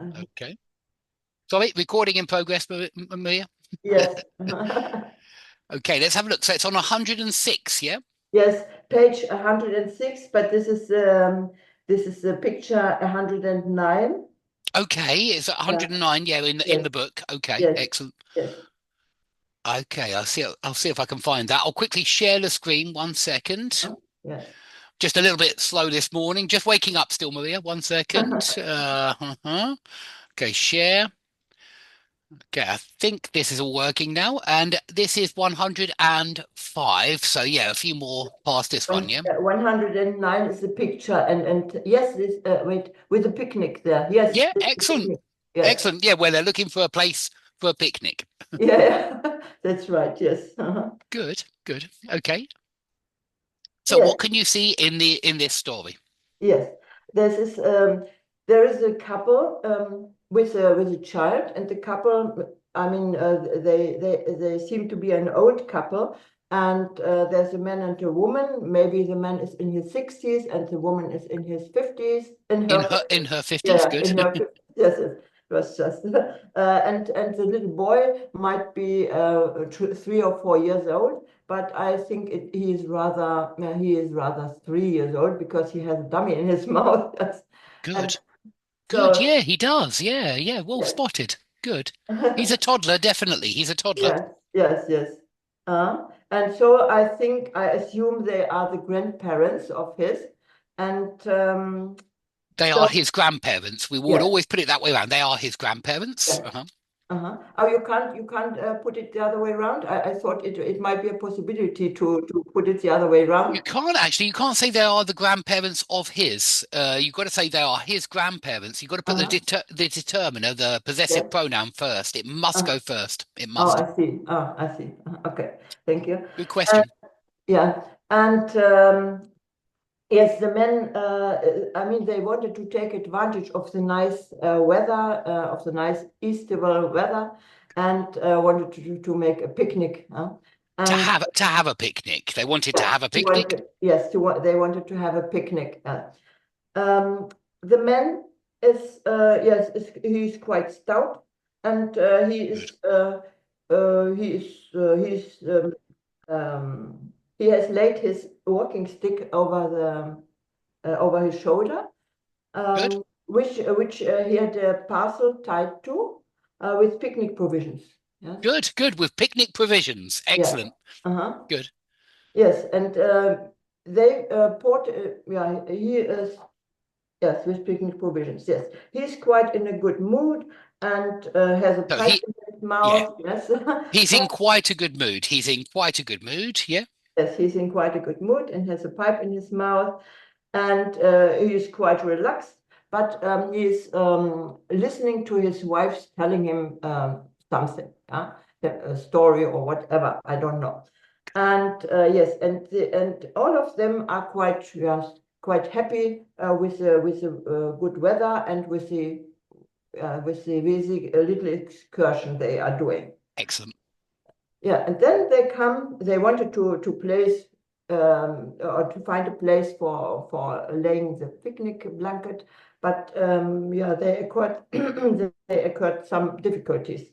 Okay. Sorry, recording in progress, Maria. Yes. Okay, let's have a look. So it's on 106, yeah? Yes, page 106, but this is the picture 109. Okay, it's at Yeah. 109, yeah, in Yes, the book. Okay, yes, excellent. yes. Okay, I'll see if I can find that. I'll quickly share the screen. 1 second. Yes. Just a little bit slow this morning. Just waking up still, Maria. 1 second. Okay, share. Okay, I think this is all working now. And this is 105. So yeah, a few more past this one, yeah? 109 is the picture, and yes, this wait, with the picnic there. Yes, Yeah, this is the excellent. picnic. Yes. Excellent. Yeah, where they're looking for a place for a picnic. Yeah, yeah. That's right. Yes. Good, good. Okay. So Yes. what can you see in this story? Yes, this is there is a couple with a child, and the couple. I mean, they seem to be an old couple, and there's a man and a woman. Maybe the man is in his 60s and the woman is in his 50s. In her, In her 50s, yeah, good. in her 50s. Yes, yes. It was just and the little boy might be 3 or 4 years old, but I think he is rather 3 years old because he has a dummy in his mouth. And Good. Good. so Yeah, he does. Yeah, yeah, well yes, spotted. Good. He's a toddler, definitely. He's a toddler. yes, yes, yes. And so I assume they are the grandparents of his, and They so are his grandparents. We would yes, always put it that way around. They are his grandparents. yes. Oh, you can't put it the other way around. I thought it might be a possibility to put it the other way You around. can't actually, you can't say they are the grandparents of his. You've got to say they are his grandparents. You've got to put Uh-huh. the determiner, the possessive Yes. pronoun first. It must Uh, go first. It oh, must. I see. Oh, I see. Okay. Thank you. Good Uh, question. yeah. And yes, the men, I mean, they wanted to take advantage of the nice weather, of the nice Easterly weather, and wanted to make a picnic. And To have a picnic. They wanted to yeah, have a picnic. yes, they wanted to have a picnic. Um, the man is, yes, he's quite stout, and Good. he's he has laid his walking stick over his shoulder, Good. which he had a parcel tied to with picnic provisions. Yes. Good. Good. With picnic provisions. Yeah. Excellent. Uh-huh. Good. Yes, and they poured. Yeah, he is. Yes, with picnic provisions. Yes, he's quite in a good mood and has a So pipe in his yeah, mouth. Yes. he's in quite a good mood. He's in quite a good mood. Yeah. Yes, he's in quite a good mood and has a pipe in his mouth, and he's quite relaxed. But he's listening to his wife telling him something, a story or whatever. I don't know. And yes, and all of them are quite, yes, quite happy with the good weather and with the basic little excursion they are doing. Excellent. Yeah, and then they wanted to place or to find a place for laying the picnic blanket, but yeah, they occurred they occurred some difficulties,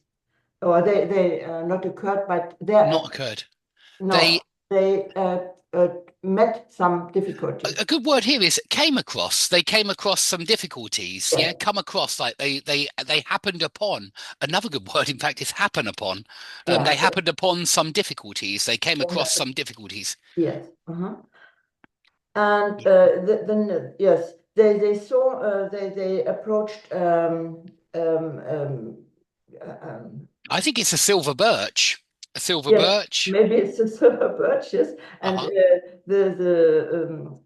or they not occurred, but they Not occurred. no They they met some difficulties. a good word here is came across. They came across some difficulties. Yeah, Yes, come across like they happened upon. Another good word, in fact, is happen upon. yeah, They happened upon some difficulties. They came across some difficulties. yes, and then yes, they saw they approached um, um, um, I think it's a silver birch. A silver yes, birch. maybe it's a silver birches, and Uh-huh.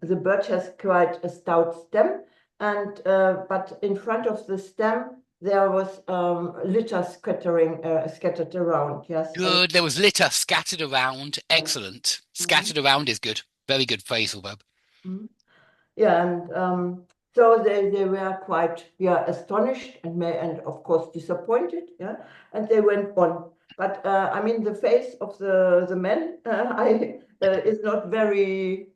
the birch has quite a stout stem, and but in front of the stem there was litter scattered around. Yes, and Good. There was litter scattered around. Excellent. mhm, Scattered around is good. Very good phrasal verb. mhm. Yeah, and so they were quite, yeah, astonished and of course disappointed. Yeah, and they went on. But I mean, the face of the men I is not very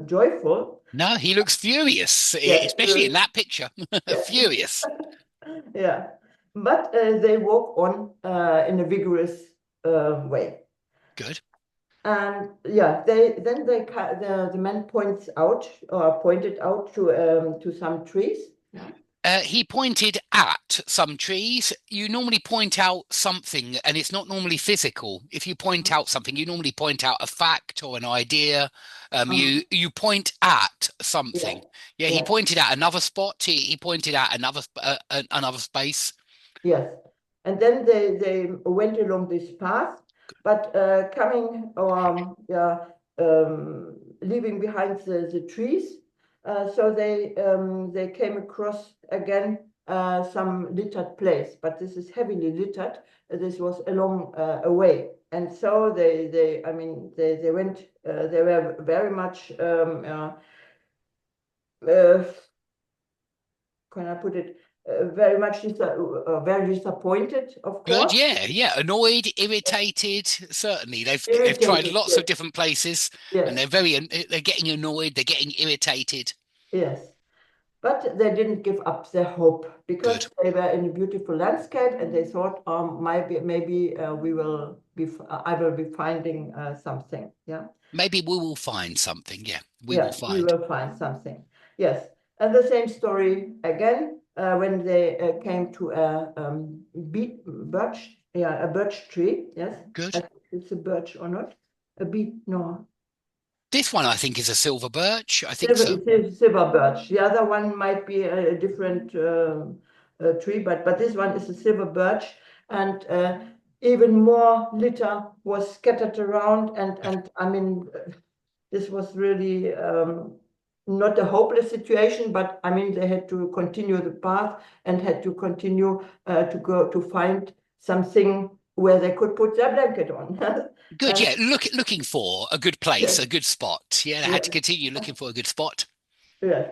joyful. No, he looks furious, Yes, especially in that picture. yes, Furious. yeah. But they walk on in a vigorous way. Good. And yeah, the man points out or pointed out to some trees. Yeah. He pointed at some trees. You normally point out something, and it's not normally physical. If you point out something, you normally point out a fact or an idea. You point at Yeah, something. Yeah, he yeah, pointed at another spot. He pointed at another space. yes. And then they went along this path, but coming yeah, leaving behind the trees. So they came across again some littered place, but this is heavily littered. This was a long away, and so I mean they went. They were very much uh, can I put it, very much very disappointed, of Good. course. Yeah, yeah. Annoyed, irritated. Certainly, they've tried Irritated, lots yes, of different places, and yes, they're getting annoyed. They're getting irritated. yes. But they didn't give up their hope Good. because they were in a beautiful landscape and they thought, maybe I will be finding something. Yeah, Maybe we will find something. Yeah, we will yeah, we find. will find something. Yes, and the same story again when they came to a birch, yeah, a birch tree. Yes, I Good. think it's a birch or not. A beech, no, This one, I think, is a silver birch. I think silver, so. it is silver birch. The other one might be a different tree, but this one is a silver birch, and even more litter was scattered around, Good. and I mean, this was really not a hopeless situation, but I mean, they had to continue the path and had to continue to go to find something where they could put their blanket on. Good. And Yeah. Looking for a good place, yes, a good spot. Yeah. They had to yes, continue looking for a good spot. yes,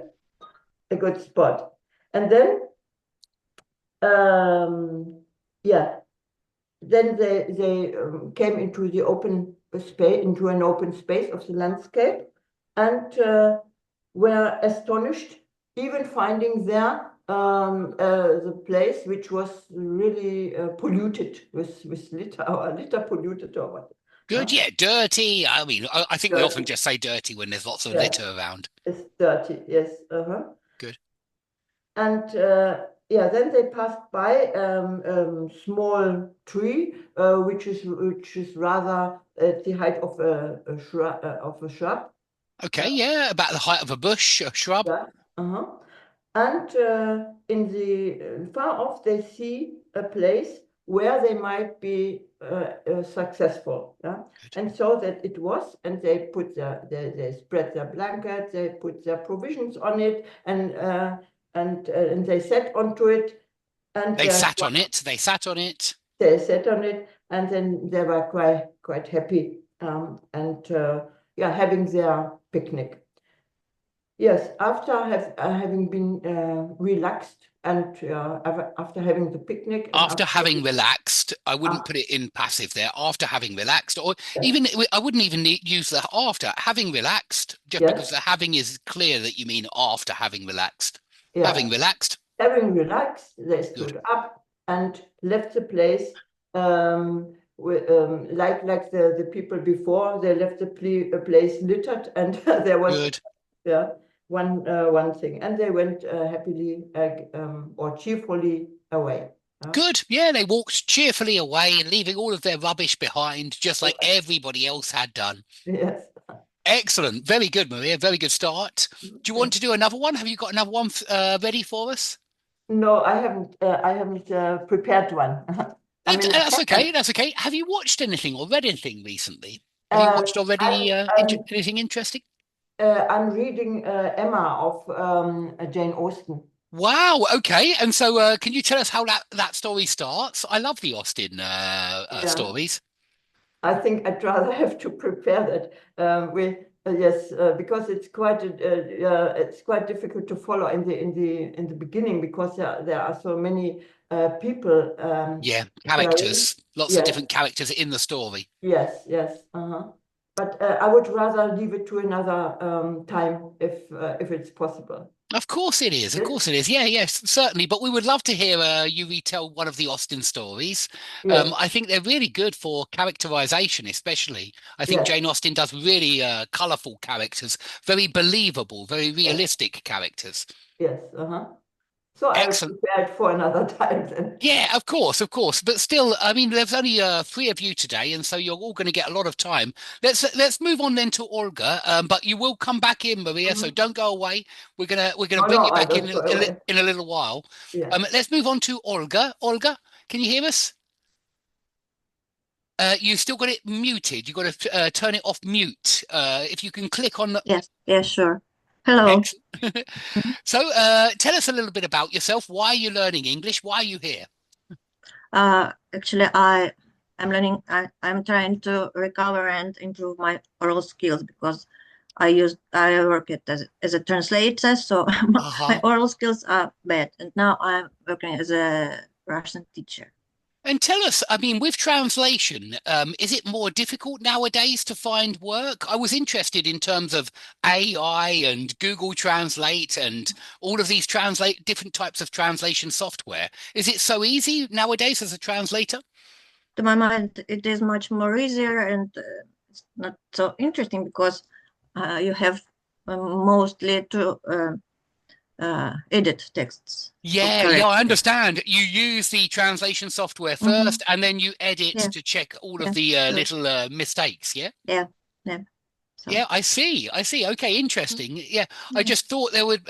a good spot. And then yeah, then they came into the open space, into an open space of the landscape, and were astonished, even finding there the place which was really polluted with litter or litter polluted or what. Good. Huh? Yeah. Dirty. I mean, I think we often Dirty. just say dirty when there's lots of Yeah, litter around. it's dirty. Yes. Good. And yeah, then they passed by small tree, which is rather at the height of a shrub, Okay. Yeah. About the height of a bush, a shrub. yeah. Uh-huh. And in the far off, they see a place where they might be successful. Yeah, Good. and so that it was, and they spread their blanket, they put their provisions on it, and they sat onto it, and They sat on it. They sat on it. they sat on it, and then they were quite happy, and yeah, having their picnic. Yes, after having been relaxed and after having the picnic and After after having relaxed, I wouldn't after, put it in passive there. After having relaxed, or yes, even I wouldn't even use the after having relaxed, just because yes, the having is clear that you mean after having relaxed. yeah, Having relaxed, having relaxed, they good, stood up and left the place. Like the people before, they left the place littered, and there was good, yeah one thing, and they went happily or cheerfully away. Yeah. good. Yeah, they walked cheerfully away, leaving all of their rubbish behind, just like everybody else had done. Yes. Excellent, very good, Maria. Very good start. Do you want to do another one? Have you got another one ready for us? No, I haven't. I haven't prepared one. I mean, That's okay. That's okay. Have you watched anything or read anything recently? Have you uh, watched already I'm I'm anything interesting? I'm reading Emma of Jane Austen. Wow. Okay. And so, can you tell us how that story starts? I love the Austen Yeah, stories. I think I'd rather have to prepare that. Yes, because it's quite difficult to follow in the beginning because there are so many people Yeah, appearing. characters. Lots of Yes, different characters in the story. yes, yes. Uh-huh. but I would rather leave it to another time if it's possible. Of course it is. Of Yes, course it is. Yeah, yes, certainly. But we would love to hear you retell one of the Austen stories. yes, I think they're really good for characterization, especially. I think yes, Jane Austen does really colorful characters, very believable, very yes, realistic characters. yes. Uh-huh. So I'll Excellent. prepare it for another time then. Yeah, of course, of course. But still, I mean, there's only three of you today, and so you're all going to get a lot of time. Let's move on then to Olga. But you will come back in, Maria. So Mhm. don't go away. We're gonna No, bring no, you I back don't go away. in a little while. Yes. Let's move on to Olga. Olga, can you hear us? You still got it muted. You got to turn it off mute. If you can click on the Yes, yes, sure. Hello. X. So, tell us a little bit about yourself. Why are you learning English? Why are you here? Actually, I'm learning. I'm trying to recover and improve my oral skills because I work it as a translator, so my Uh-huh. oral skills are bad. And now I'm working as a Russian teacher. And tell us, I mean, with translation, is it more difficult nowadays to find work? I was interested in terms of AI and Google Translate and all of these translate different types of translation software. Is it so easy nowadays as a translator? To my mind, it is much more easier and it's not so interesting because you have mostly to edit texts to Yeah, yeah, correct I it. understand. You use the translation software Hmm. first, and then you edit Yeah, to check all of yeah, the sure. little mistakes. Yeah. Yeah, yeah. So. Yeah, I see. I see. Okay, interesting. Yeah, I Yeah. just thought there would.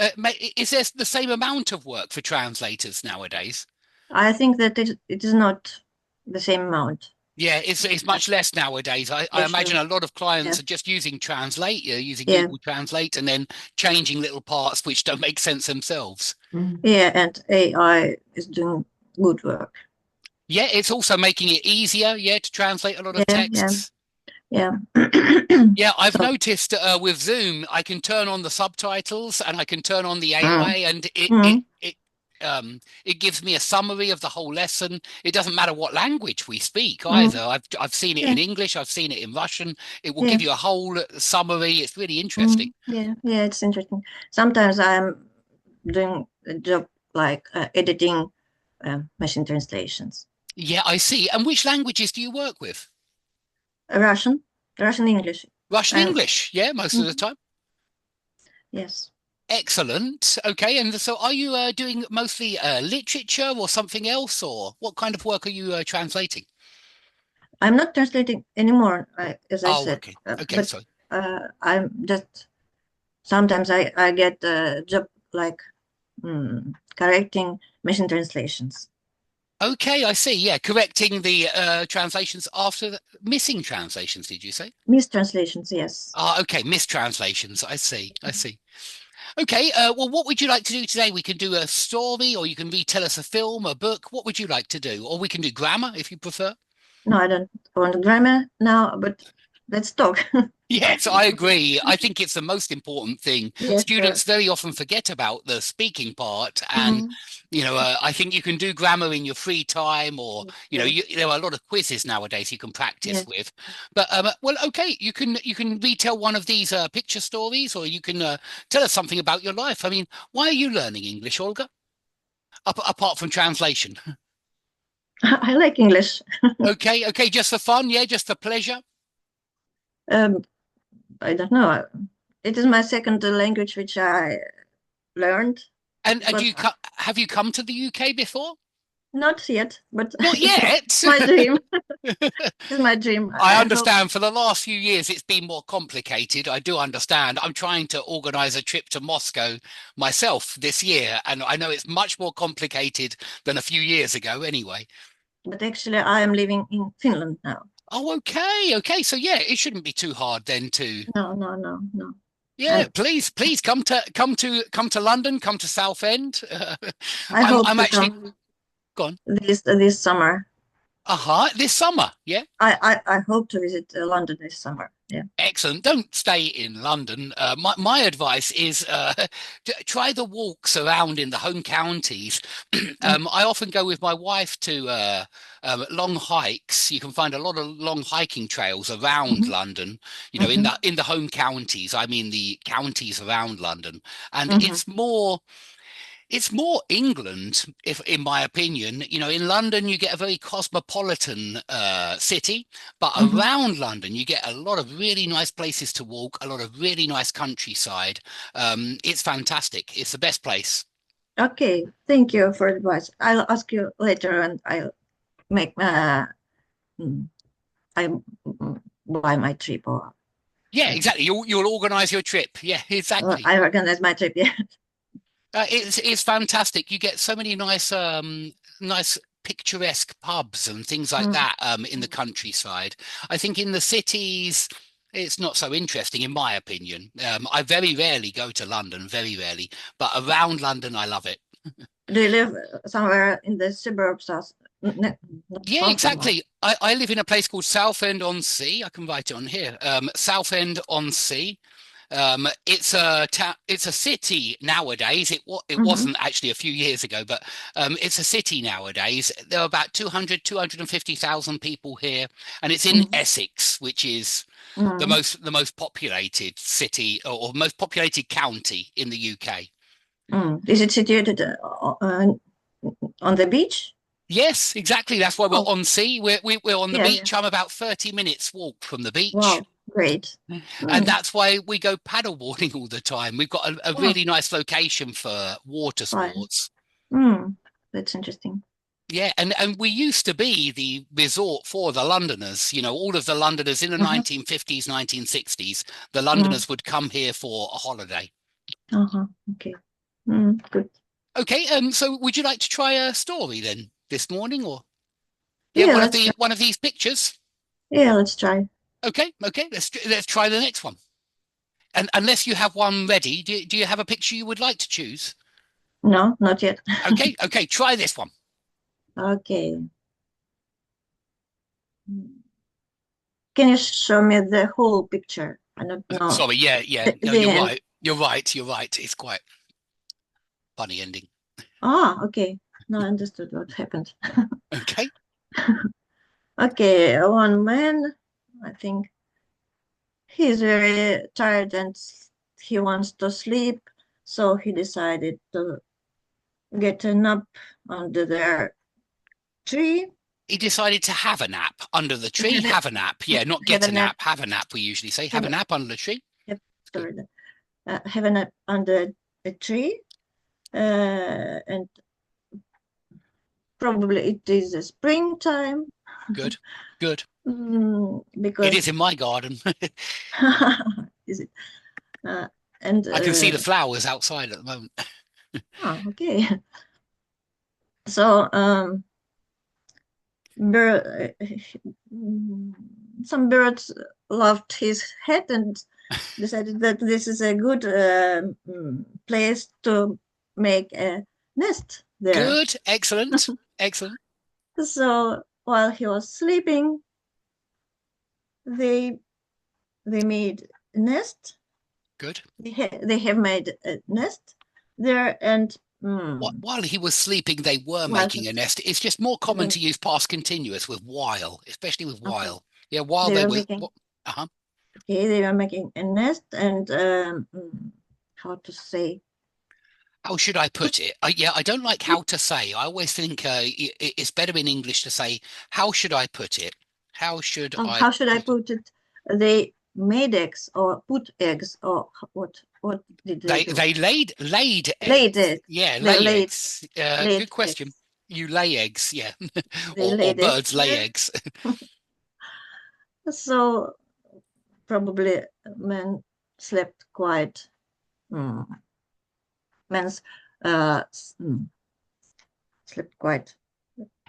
Is there the same amount of work for translators nowadays? I think that it is not the same amount. Yeah, it's much less nowadays. I Yeah, imagine sure. a lot of Yeah, clients are just using Translate, using yeah, Google Translate, and then changing little parts which don't make sense themselves. Mhm. yeah, and AI is doing good work. Yeah, it's also making it easier, yeah, to translate a lot of Yeah, yeah, texts. yeah. Yeah, I've So, noticed with Zoom, I can turn on the subtitles and I can turn on the AI, mm, and mm, it gives me a summary of the whole lesson. It doesn't matter what language we speak either. mm, I've seen it yeah, in English, I've seen it in Russian. It will yeah, give you a whole summary. It's really interesting. yeah, yeah. It's interesting. Sometimes I'm doing a job like editing machine translations. Yeah, I see. And which languages do you work with? Russian, Russian English, Russian and English, yeah, most of the mhm, time. yes. Excellent. Okay, and so are you doing mostly literature or something else, or what kind of work are you translating? I'm not translating anymore, as I Oh, said, okay. Okay, but sorry. I'm just sometimes I get a job like correcting machine translations. Okay, I see. Yeah, correcting the translations after missing translations, did you say? Mistranslations, yes. Ah, okay, mistranslations. I see. I see. Okay, well, what would you like to do today? We can do a story, or you can retell us a film, a book. What would you like to do? Or we can do grammar if you prefer. No, I don't want grammar now, but let's talk. Yes, I agree. I think it's the most important thing. Yes, sure. Students very often forget about the speaking part, and Mhm. I think you can do grammar in your free time, or Yes. there are a lot of quizzes nowadays you can practice Yes. with. But well, okay, you can retell one of these picture stories, or you can tell us something about your life. I mean, why are you learning English, Olga? Apart from translation. I like English. Okay, okay, just for fun, yeah, just for pleasure. Um, I don't know. It is my second language which I learned And do because have you come to the UK before? not yet, but Not yet. my dream. It's my dream. I I hope. understand for the last few years it's been more complicated. I do understand. I'm trying to organize a trip to Moscow myself this year, and I know it's much more complicated than a few years ago anyway. But actually, I am living in Finland now. Oh, okay. Okay. So yeah, it shouldn't be too hard then to No, no, no, no. yeah, And please come to London, come to Southend. I I'm hope I'm to actually come gone. this summer. This summer. Yeah. I hope to visit London this summer. Yeah. Excellent. Don't stay in London. My advice is try the walks around in the home counties. I often go with my wife to long hikes. You can find a lot of long hiking trails around Mhm. London. You know, Mhm. in the home counties. I mean, the counties around London, and Mhm. it's more England, if in my opinion. You know, in London you get a very cosmopolitan city, but Mhm. around London you get a lot of really nice places to walk, a lot of really nice countryside. It's fantastic. It's the best place. Okay, thank you for advice. I'll ask you later, and I'll make mm, I buy my trip, or Yeah, I exactly. You'll organize your trip. Yeah, exactly. I organize my trip. Yeah. It's fantastic. You get so many nice picturesque pubs and things like Mm. that in the countryside. I think in the cities it's not so interesting, in my opinion. I very rarely go to London, very rarely, but around London I love it. Do you live somewhere in the suburbs? Not Yeah, far from us. exactly. I live in a place called Southend-on-Sea. I can write it on here. Southend-on-Sea. It's a city nowadays. It Hmm. wasn't actually a few years ago, but it's a city nowadays. There are about 250,000 people here, and it's in Mm. Essex, which is Mm. the most populated city or most populated county in the UK. Mm. Is it situated on the beach? Yes, exactly. That's why we're Oh, on sea. We're on the yeah, yeah. beach. I'm about 30 minutes walk from the beach. Wow, great. And Mm. that's why we go paddleboarding all the time. We've got a Oh, really nice location for water fine. sports. Mm. That's interesting. Yeah, and we used to be the resort for the Londoners. You know, all of the Londoners in the Hmm. 1950s, 1960s, the Mm. Londoners would come here for a holiday. Uh-huh. Okay. Mm. Good. Okay, so would you like to try a story then this morning, or yeah, Yeah, let's try. one of these pictures? Yeah, let's try. Okay, let's try the next one. And unless you have one ready, do you have a picture you would like to choose? No, not yet. Okay, try this one. Okay. Can you show me the whole picture? I don't know. Sorry, no, The end. you're right. It's quite funny ending. Ah, okay. Now I understood what happened. Okay, Okay, one man, I think he's very tired and he wants to sleep, so he decided to get a nap under their tree. he decided to have a nap under the tree. Have Have a nap, yeah, not have get a a nap. nap. Have a nap. We usually say have Have, a nap under the tree. have, It's good. sorry, have a nap under a tree, and probably it is a springtime. Good, good. It is Because in my garden. is it? Uh, and I can see the flowers outside at the moment. okay. So bird, some birds loved his head and decided that this is a good place to make a nest there. Good, excellent, excellent. So while he was sleeping, they they made a nest. Good. They have made a nest there, and While he was sleeping, they were while making a he's nest. It's just more common sleeping, to use past continuous with while, especially with okay, while. Yeah, while they they were were. making Uh-huh. okay, they were making a nest, and how to say? How should I put it? I don't like how to say. I always think it's better in English to say, how should I put it? How should I How should I put it? put it? They made eggs or put eggs, or what did they do? They laid Laid eggs. eggs. Yeah, They lay eggs. laid Good question. eggs. You lay eggs, yeah. They Or laid eggs birds lay there. eggs. So probably men slept quite. Mm, men's slept quite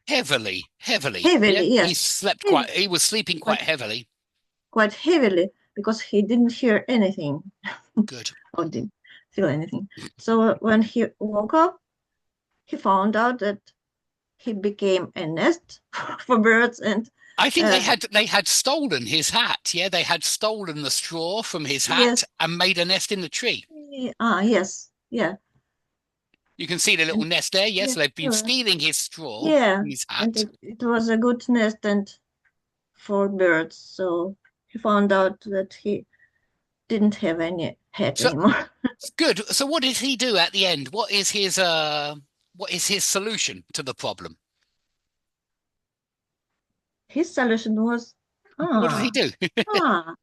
Heavily. Yeah, heavily. he Yes, slept Heavy, he was sleeping quite quite heavily. quite heavily because he didn't hear anything Good. or didn't feel anything. So when he woke up, he found out that he became a nest for birds, and I think they had stolen his hat. Yeah, they had stolen the straw from his hat yes, and made a nest in the tree. yes, yeah, You can see the little and nest there. Yes, yeah, so they've been stealing his straw yeah, from his and hat. it was a good nest and for birds. So he found out that he didn't have any hat So anymore. good. So what did he do at the end? What is his solution to the problem? His solution was, What did he ah, do?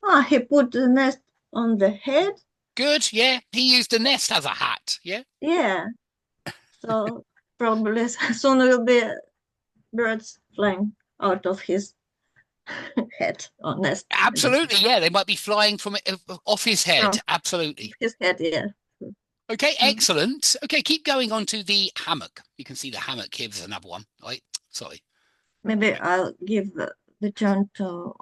ah, he put the nest on the head. Good. Yeah, he used the nest as a hat. Yeah. Yeah, so probably soon will be birds flying out of his head or nest. Absolutely, yeah. They might be flying from off his head. From Absolutely. his head, yeah. Okay, Mm. excellent. Okay, keep going on to the hammock. You can see the hammock here. There's another one. Right. Sorry. Maybe I'll give the turn to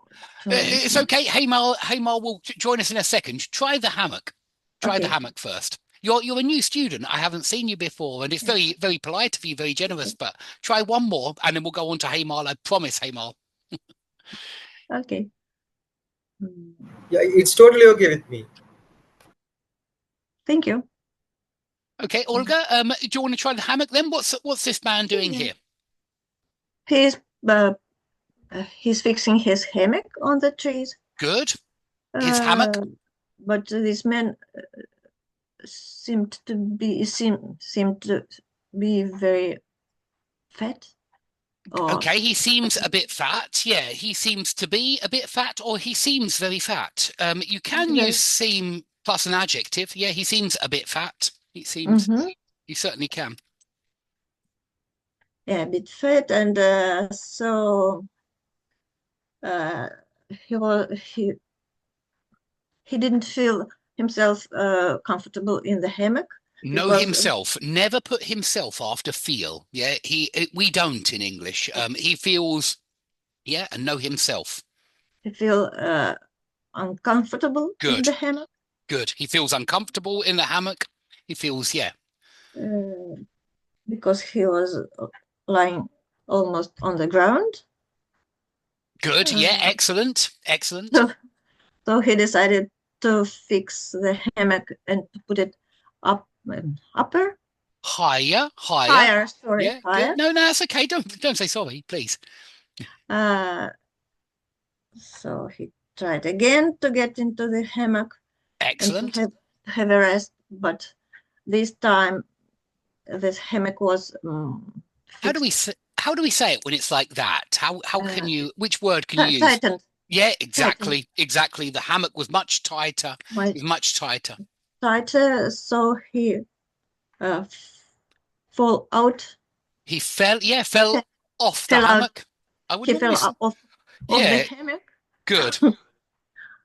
It's okay. Haymar will join us in a second. Try the hammock. Try the okay. hammock first. You're a new student. I haven't seen you before, and it's very, very polite of you, very generous. But try one more, and then we'll go on to Haymar. I promise, Haymar. Okay. Mm. Yeah, it's totally okay with me. Thank you. Okay, Olga. Do you want to try the hammock then? What's this man doing here? He's fixing his hammock on the trees. Good. His hammock. But this man seemed to be very fat. Okay, he seems a bit fat. Yeah, he seems to be a bit fat, or he seems very fat. You can use seem plus an adjective. Yeah, he seems a bit fat. He seems. You certainly can. Yeah, a bit fat, and so he didn't feel himself comfortable in the hammock. Know himself. Never put himself after feel. Yeah, we don't in English. He feels, yeah, and know himself. He feel uncomfortable in the hammock. Good. He feels uncomfortable in the hammock. He feels, yeah. Because he was lying almost on the ground. Good. Yeah, excellent. Excellent. So he decided to fix the hammock and to put it upper. Higher. Sorry, yeah, higher. Good. No, that's okay. Don't say sorry, please. So he tried again to get into the hammock. Excellent. And to have a rest, but this time this hammock was How do we say it when it's like that? How can you? Which word can you use? Tightened. Yeah, exactly. The hammock was much tighter. Tighter, so he fall out. He fell off the hammock. He fell off the hammock. Good.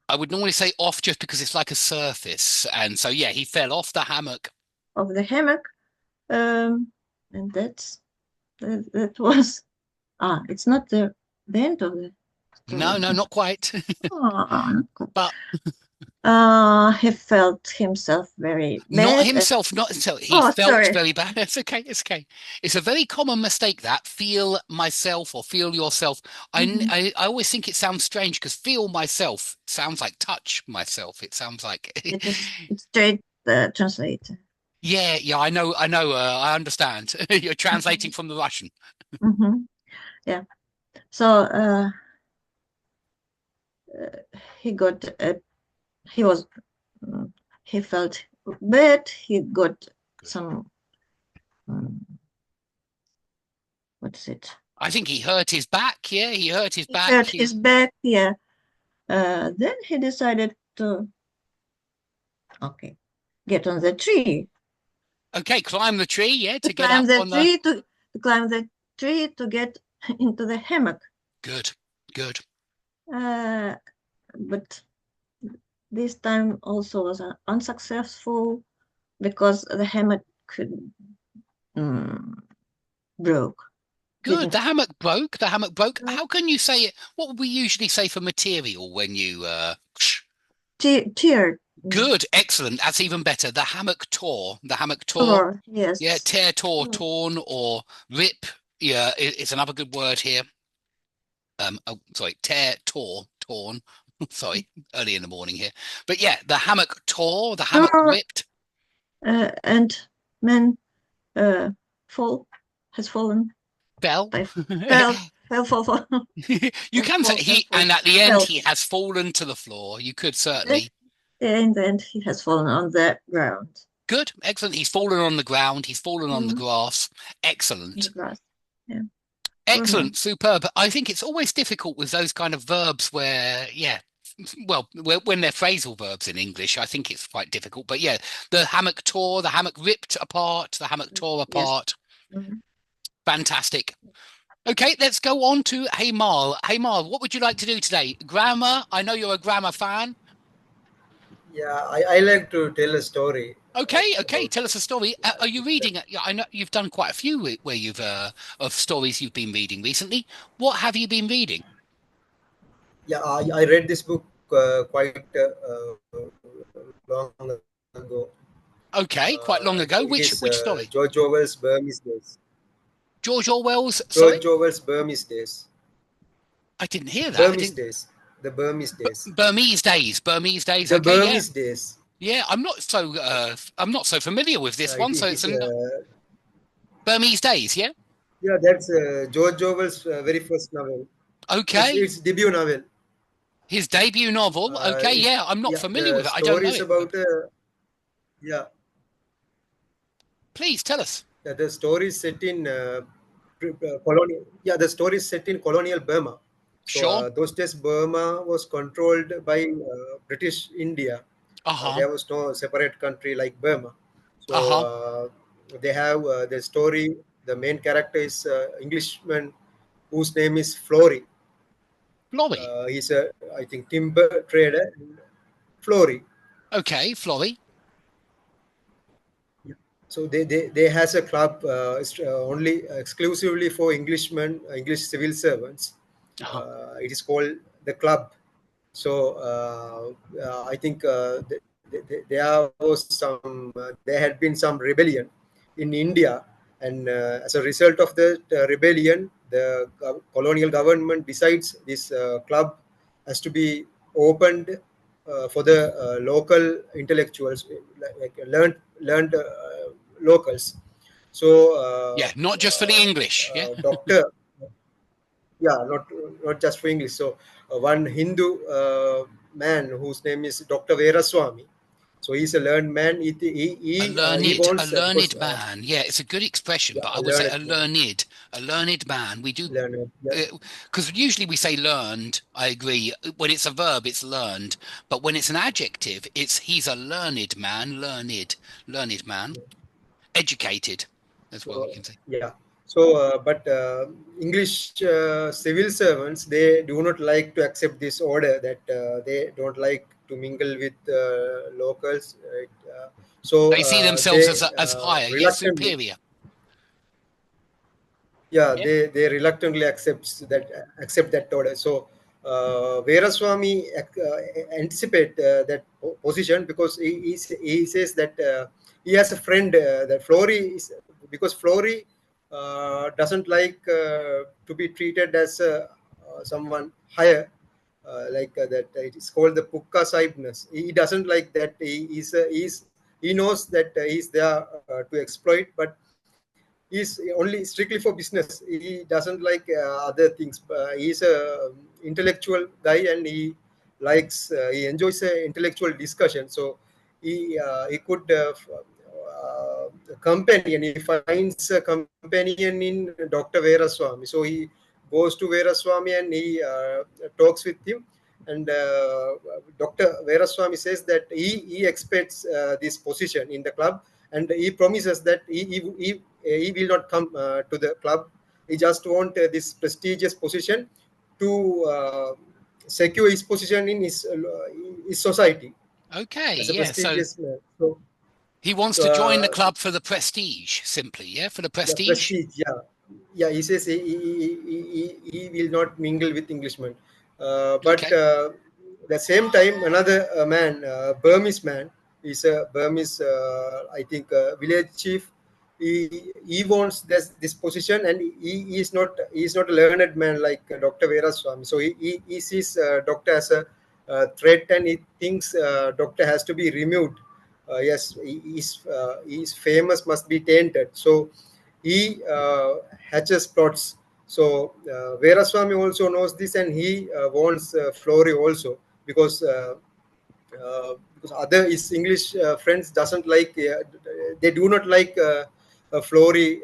I would normally say off just because it's like a surface, and so yeah, he fell off the hammock. Of the hammock, and that was it's not the end of the story. No, not quite. But he felt himself very bad. Not himself. He felt very bad. It's okay. It's a very common mistake that feel myself or feel yourself. I always think it sounds strange because feel myself sounds like touch myself. It sounds like it's straight translate. Yeah, I know. I understand. You're translating from the Russian. Yeah. So he felt bad. He got some what's it? I think he hurt his back. Yeah, he hurt his back. His back. Yeah. Then he decided to get on the tree. Okay, climb the tree. Yeah, to get climb up the on tree to climb the tree to get into the hammock. Good. But this time also was unsuccessful because the hammock broke. Good. The hammock broke. How can you say it? What would we usually say for material when you tear? Good, excellent. That's even better. The hammock tore. The hammock tore. Or yes. Yeah, tear, tore, Mm. torn, or rip. Yeah, it's another good word here. Oh, sorry, tear, tore, torn. Sorry, early in the morning here. But yeah, the hammock tore, the hammock Or, ripped. and man has fallen Fell. by fall. You can say he, Fall. and at the end, Fell. he has fallen to the floor. You could certainly. In the end, he has fallen on the ground. Good, excellent. He's fallen on the ground. He's fallen on the grass. In Excellent. the grass. Yeah. Excellent, superb. I think it's always difficult with those kind of verbs where, yeah, well, when they're phrasal verbs in English, I think it's quite difficult. But yeah, the hammock tore, the hammock ripped apart, the hammock tore apart. Mhm. Fantastic. Okay, let's go on to Haymal. Haymal, what would you like to do today? Grammar. I know you're a grammar fan. Yeah, I like to tell a story. Okay, about- tell us a story. Are you reading? Yeah, I know you've done quite a few where you've of stories you've been reading recently. What have you been reading? Yeah, I read this book quite long ago. Okay, quite long ago. It Which is story? George Orwell's Burmese Days. George Orwell's. Sorry, George Orwell's Burmese Days. I didn't hear that. Burmese Days. The Burmese Days. Burmese days. Burmese days. The Okay, Burmese Days. yeah. I'm not so familiar with this one. So it's Burmese days. Yeah. yeah, that's George Orwell's very first novel. Okay. It's debut novel. His debut novel. Okay, yeah. I'm not familiar with it. I don't know it. About yeah. Please tell us. The story is set in colonial. Yeah, the story is set in colonial Burma. So Sure. those days Burma was controlled by British India. There was no separate country like Burma. So they have the story. The main character is Englishman whose name is Flory. Flory. He's a, I think, timber trader. Flory. Okay, Flory. So they has a club only exclusively for Englishmen, English civil servants. It is called the club. So I think there was some. There had been some rebellion in India, and as a result of the rebellion, the colonial government decides this club has to be opened for the local intellectuals, like learned locals. So yeah, not just for the English. Yeah, doctor. Yeah, not just for English. So one Hindu man whose name is Dr. Veeraswamy. So he's a learned man. He learned man. Yeah, it's a good expression, but I would say a learned man. We do because usually we say learned. I agree. When it's a verb, it's learned, but when it's an adjective, he's a learned man. Learned man, educated, as well. We can say. Yeah. So, but English civil servants, they do not like to accept this order that they don't like to mingle with locals. Right? So they see themselves as higher, superior. Yeah, they reluctantly accept that order. So Veeraswamy anticipate that position because he says that he has a friend that Flory is, because Flory doesn't like to be treated as someone higher, like that. It is called the Pukka Sahibness. He doesn't like that. He knows that he's there to exploit, but he's only strictly for business. He doesn't like other things. He's a intellectual guy, and he enjoys intellectual discussion. So he could companion. He finds a companion in Dr. Veeraswamy. So he goes to Veeraswamy and he talks with him. And Dr. Veeraswamy says that he expects this position in the club, and he promises that he will not come to the club. He just wants this prestigious position to secure his position in his society. Okay, yeah. So he wants to join the club for the prestige, simply, yeah, for the prestige. Prestige, yeah. He says he will not mingle with Englishmen, but the same time, another man, Burmese man, is a Burmese, I think, village chief. He wants this position, and he is not a learned man like Dr. Veeraswamy. So he sees doctor as a threat, and he thinks doctor has to be removed. Yes, his famous must be tainted. So he hatches plots. So Veeraswamy also knows this, and he warns Flory also, because other his English friends doesn't like, they do not like Flory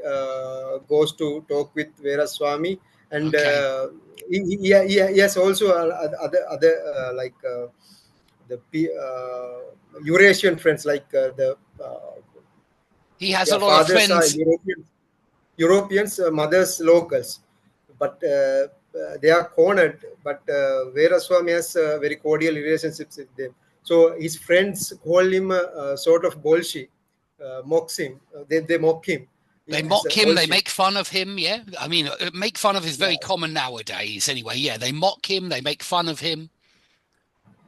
goes to talk with Veeraswamy, and Okay. he has also other like the Eurasian friends, like the He has a lot of fathers are friends. Europeans, mothers locals, but they are cornered. But Veeraswamy has very cordial relationships with them. So his friends call him a sort of bolshi, mocks him. They mock him. They as mock a him, they bolshi. make fun of him, yeah. I mean, make fun of is very Yeah. common nowadays anyway. Yeah, they mock him, they make fun of him.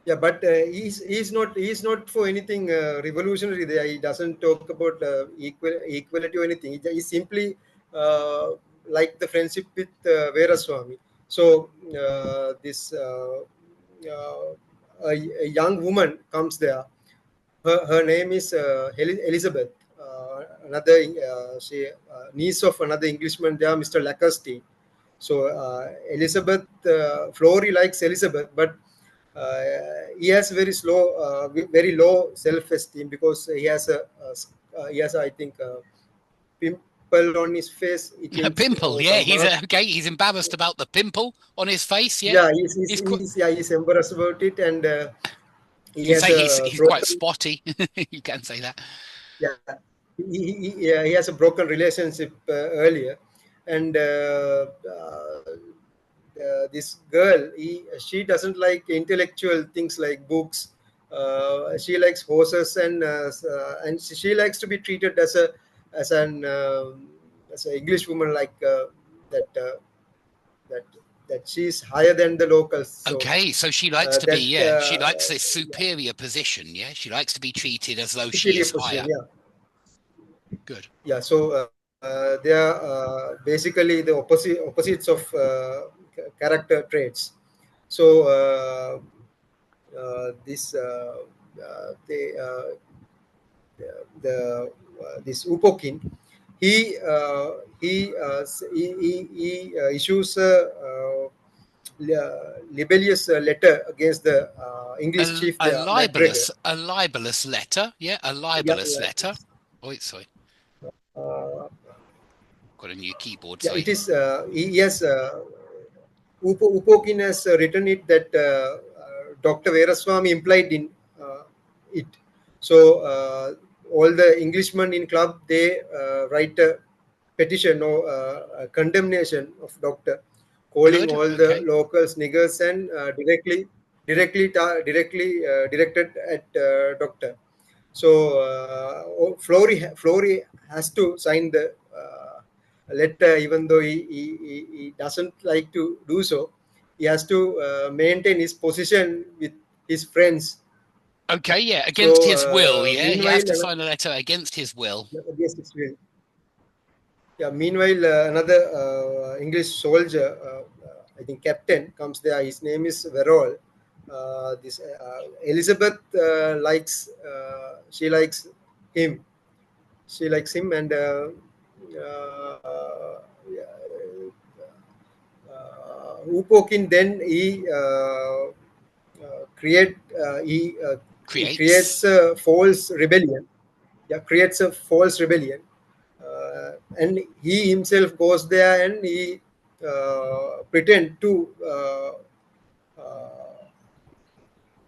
Yeah, but he's not for anything revolutionary there. He doesn't talk about equality or anything. He simply like the friendship with Veeraswamy. So this a young woman comes there. Her name is Elizabeth. Another she niece of another Englishman there, Mr. Lacuste. So Elizabeth, Flory likes Elizabeth, but he has very low self-esteem, because he has I think, a pimple on his face. It A means pimple, yeah. some mark. Okay. He's embarrassed about the pimple on his face, yeah. Yeah, He's he's embarrassed about it, and he you can has say a he's quite broken. spotty. You can say that. Yeah, he has a broken relationship earlier, and this girl, she doesn't like intellectual things like books. She likes horses, and she likes to be treated as an English woman, like that that that she's higher than the locals. So Okay, so she likes to be, that yeah. She likes this superior position, yeah. She likes to be treated as though she superior is position. higher. Yeah. Good. Yeah, so they are basically the opposites of character traits. So this they the this Upokin, he issues a libellous letter against the English chief A there, MacGregor. libelous letter, yeah. A Yeah, libelous letter. Oh, sorry. uh, Got a new keyboard. yeah, Sorry. it is. He has Upokin has written it that Dr. Veeraswamy implied in it. So all the Englishmen in club, they write a petition or a condemnation of Doctor, calling Good. all the Okay. locals niggers, and directed at Doctor. So Flory has to sign the letter, even though he doesn't like to do so. He has to maintain his position with his friends. Okay, yeah. Against So his will, yeah. He has meanwhile, to sign a letter against his will. yes, it's real. Yeah. Meanwhile, another English soldier, I think captain, comes there. His name is Verrall. This Elizabeth likes. She likes him. She likes him, and Upokin then he creates Creates. a false rebellion. Yeah, creates a false rebellion, and he himself goes there, and he pretend to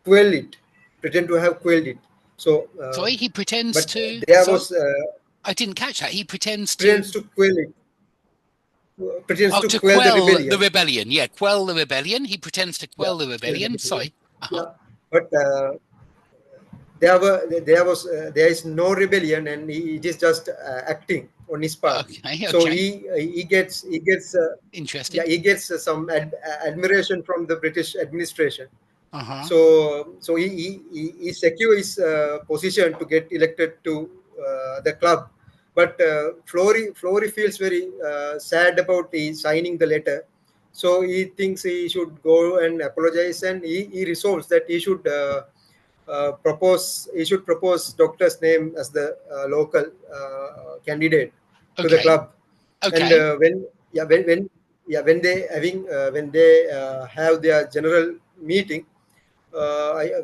quell it, pretend to have quelled it. So, Sorry, he pretends but to. there Sorry, was I didn't catch that. He pretends to quell it. Pretends oh, to to quell the quell rebellion. the rebellion. Yeah, quell the rebellion. He pretends to quell the Yeah, rebellion. Sorry. yeah. But there is no rebellion, and it is just acting on his part. Okay. So Okay. he gets Interesting. yeah, he gets some admiration from the British administration. So he secure his position to get elected to the club. But Flory feels very sad about he signing the letter. So he thinks he should go and apologize, and he resolves that he should propose doctor's name as the local candidate to the Okay. club. Okay. And when they have their general meeting,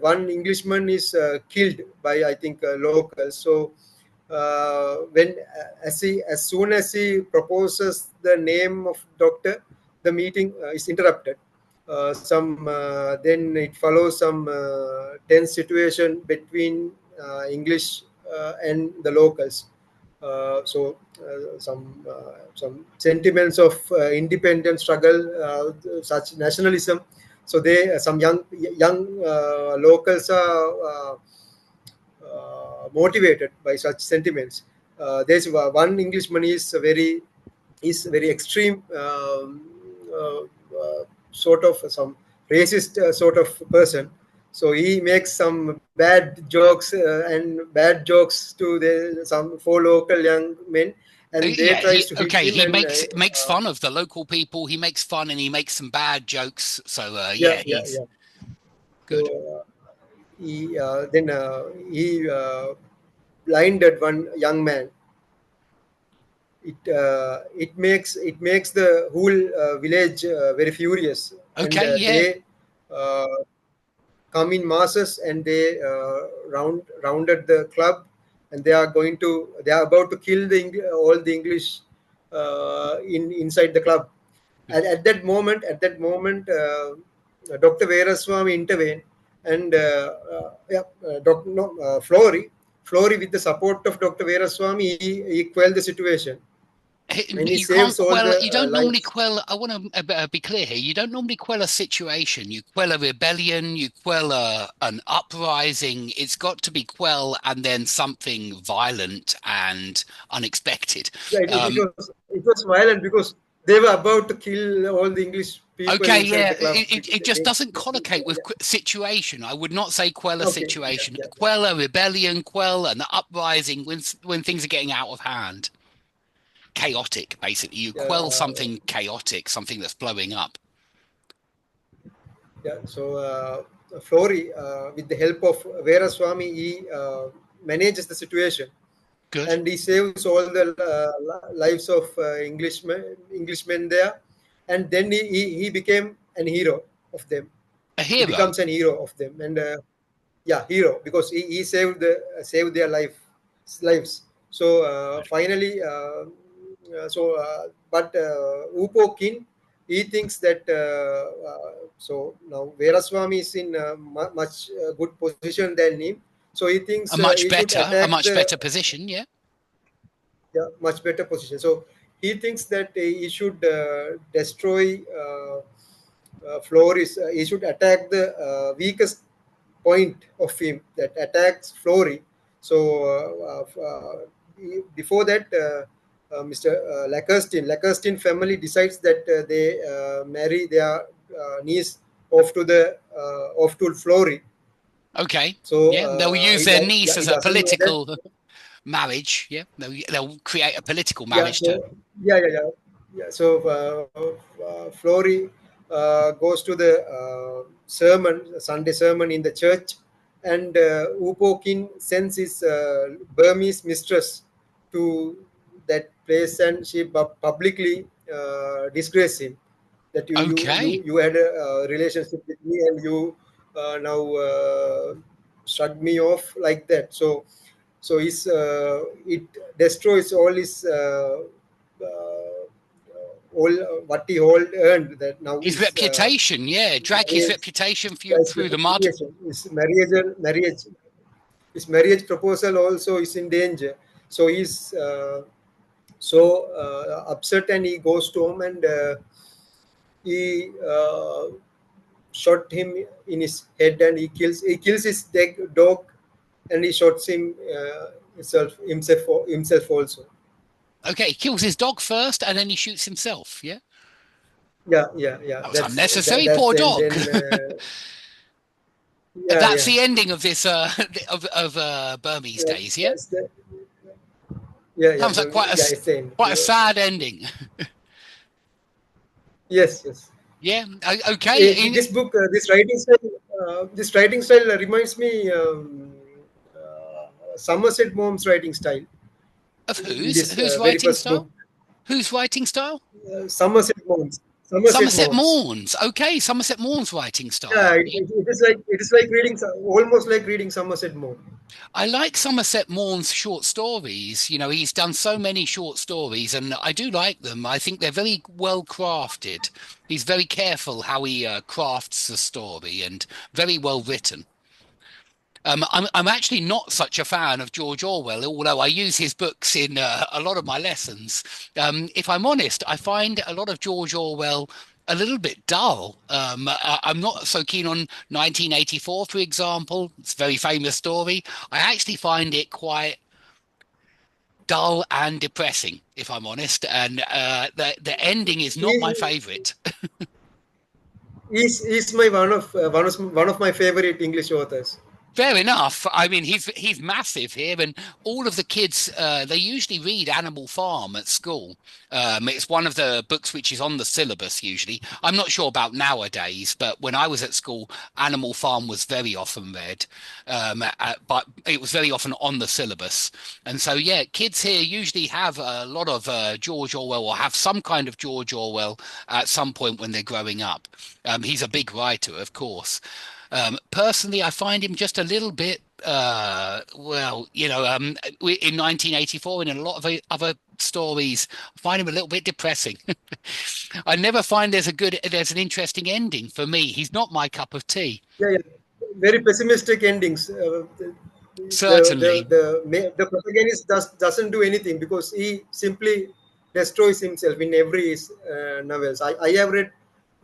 one Englishman is killed by, I think, locals. So as soon as he proposes the name of doctor, the meeting is interrupted. Then it follows some tense situation between English and the locals. Some sentiments of independent struggle, such nationalism. So some young locals are motivated by such sentiments. There's one Englishman is very extreme, sort of some racist sort of person. So he makes some bad jokes to some four local young men, and they tries to hit him. He And makes fun of the local people. He makes fun and he makes some bad jokes. So he's good. So, he blinded one young man. It makes the whole village very furious. Okay, And yeah. they come in masses, and they rounded the club, and they are about to kill all the English inside the club. And at that moment, Dr. Veeraswamy intervened, and Flory, with the support of Dr. Veeraswamy, he quelled the situation. And he You can't saves all quell. the You don't normally lives. quell. I want to be clear here. You don't normally quell a situation. You quell a rebellion. You quell an uprising. It's got to be quell and then something violent and unexpected. Yeah, it was violent because they were about to kill all the English people Okay, inside yeah, the club. it just doesn't collocate with situation. I would not say quell a Okay, situation. yeah. Quell a rebellion, quell an uprising when things are getting out of hand. Chaotic, basically. You quell something chaotic, something that's blowing up. Yeah, so Flory, with the help of Veeraswamy, he manages the situation. Good. And he saves all the lives of Englishmen there. And then he became an hero of them. A He hero. becomes an hero of them. And hero, because he saved their lives. So finally, but Upo Kin, he thinks that so now Veeraswamy is in much good position than him. So he thinks a much he should attack better position, yeah. Yeah, much better position. So he thinks that he should destroy Flory's. He should attack the weakest point of him that attacks Flory. So before that, Mr. Lacurstin family decides that they marry their niece off to Flory. Okay. So they'll use their niece as a political marriage. Yeah, they'll create a political marriage. So Flory goes to the Sunday sermon in the church, and Upo Kin sends his Burmese mistress to that place, and she publicly disgraces him that you had a relationship with me, and you now shut me off like that. So it destroys all his all what he earned. That now his reputation, drag his reputation through the mud. His marriage proposal also is in danger. So he's so upset, and he goes to home, and he shot him in his head, and he kills his dog, and he shoots himself also. Okay, he kills his dog first, and then he shoots himself. Yeah. Yeah. That was unnecessary. Poor dog. Yeah, That's yeah. the ending of this of Burmese Days, yeah? That's yeah, Sounds like yeah, it's the end. quite a sad ending. Yes, yes. Yeah. Okay. This book, this writing style reminds me Somerset Maugham's writing style Of in this whose very writing first book. style? Whose writing style? Somerset Maugham. Somerset Somerset Maugham's. Maugham's. Okay, Somerset Maugham's writing Yeah, style. it is like reading almost like reading Somerset Maugham. I like Somerset Maugham's short stories. You know, he's done so many short stories, and I do like them. I think they're very well crafted. He's very careful how he crafts the story, and very well written. I'm actually not such a fan of George Orwell, although I use his books in a lot of my lessons. If I'm honest, I find a lot of George Orwell a little bit dull. I'm not so keen on 1984, for example. It's a very famous story. I actually find it quite dull and depressing, if I'm honest. And the ending is not my favorite. He's my one of my favorite English authors. Fair enough. I mean, he's massive here, and all of the kids they usually read Animal Farm at school. It's one of the books which is on the syllabus usually. I'm not sure about nowadays, but when I was at school, Animal Farm was very often read, but it was very often on the syllabus. And so, yeah, kids here usually have a lot of George Orwell or have some kind of George Orwell at some point when they're growing up. He's a big writer, of course. Personally, I find him just a little bit, well, you know, in 1984 and in a lot of other stories, I find him a little bit depressing. I never find there's an interesting ending for me. He's not my cup of tea. Yeah, yeah. Very pessimistic endings. Certainly. The protagonist doesn't do anything because he simply destroys himself in every his novels. I have read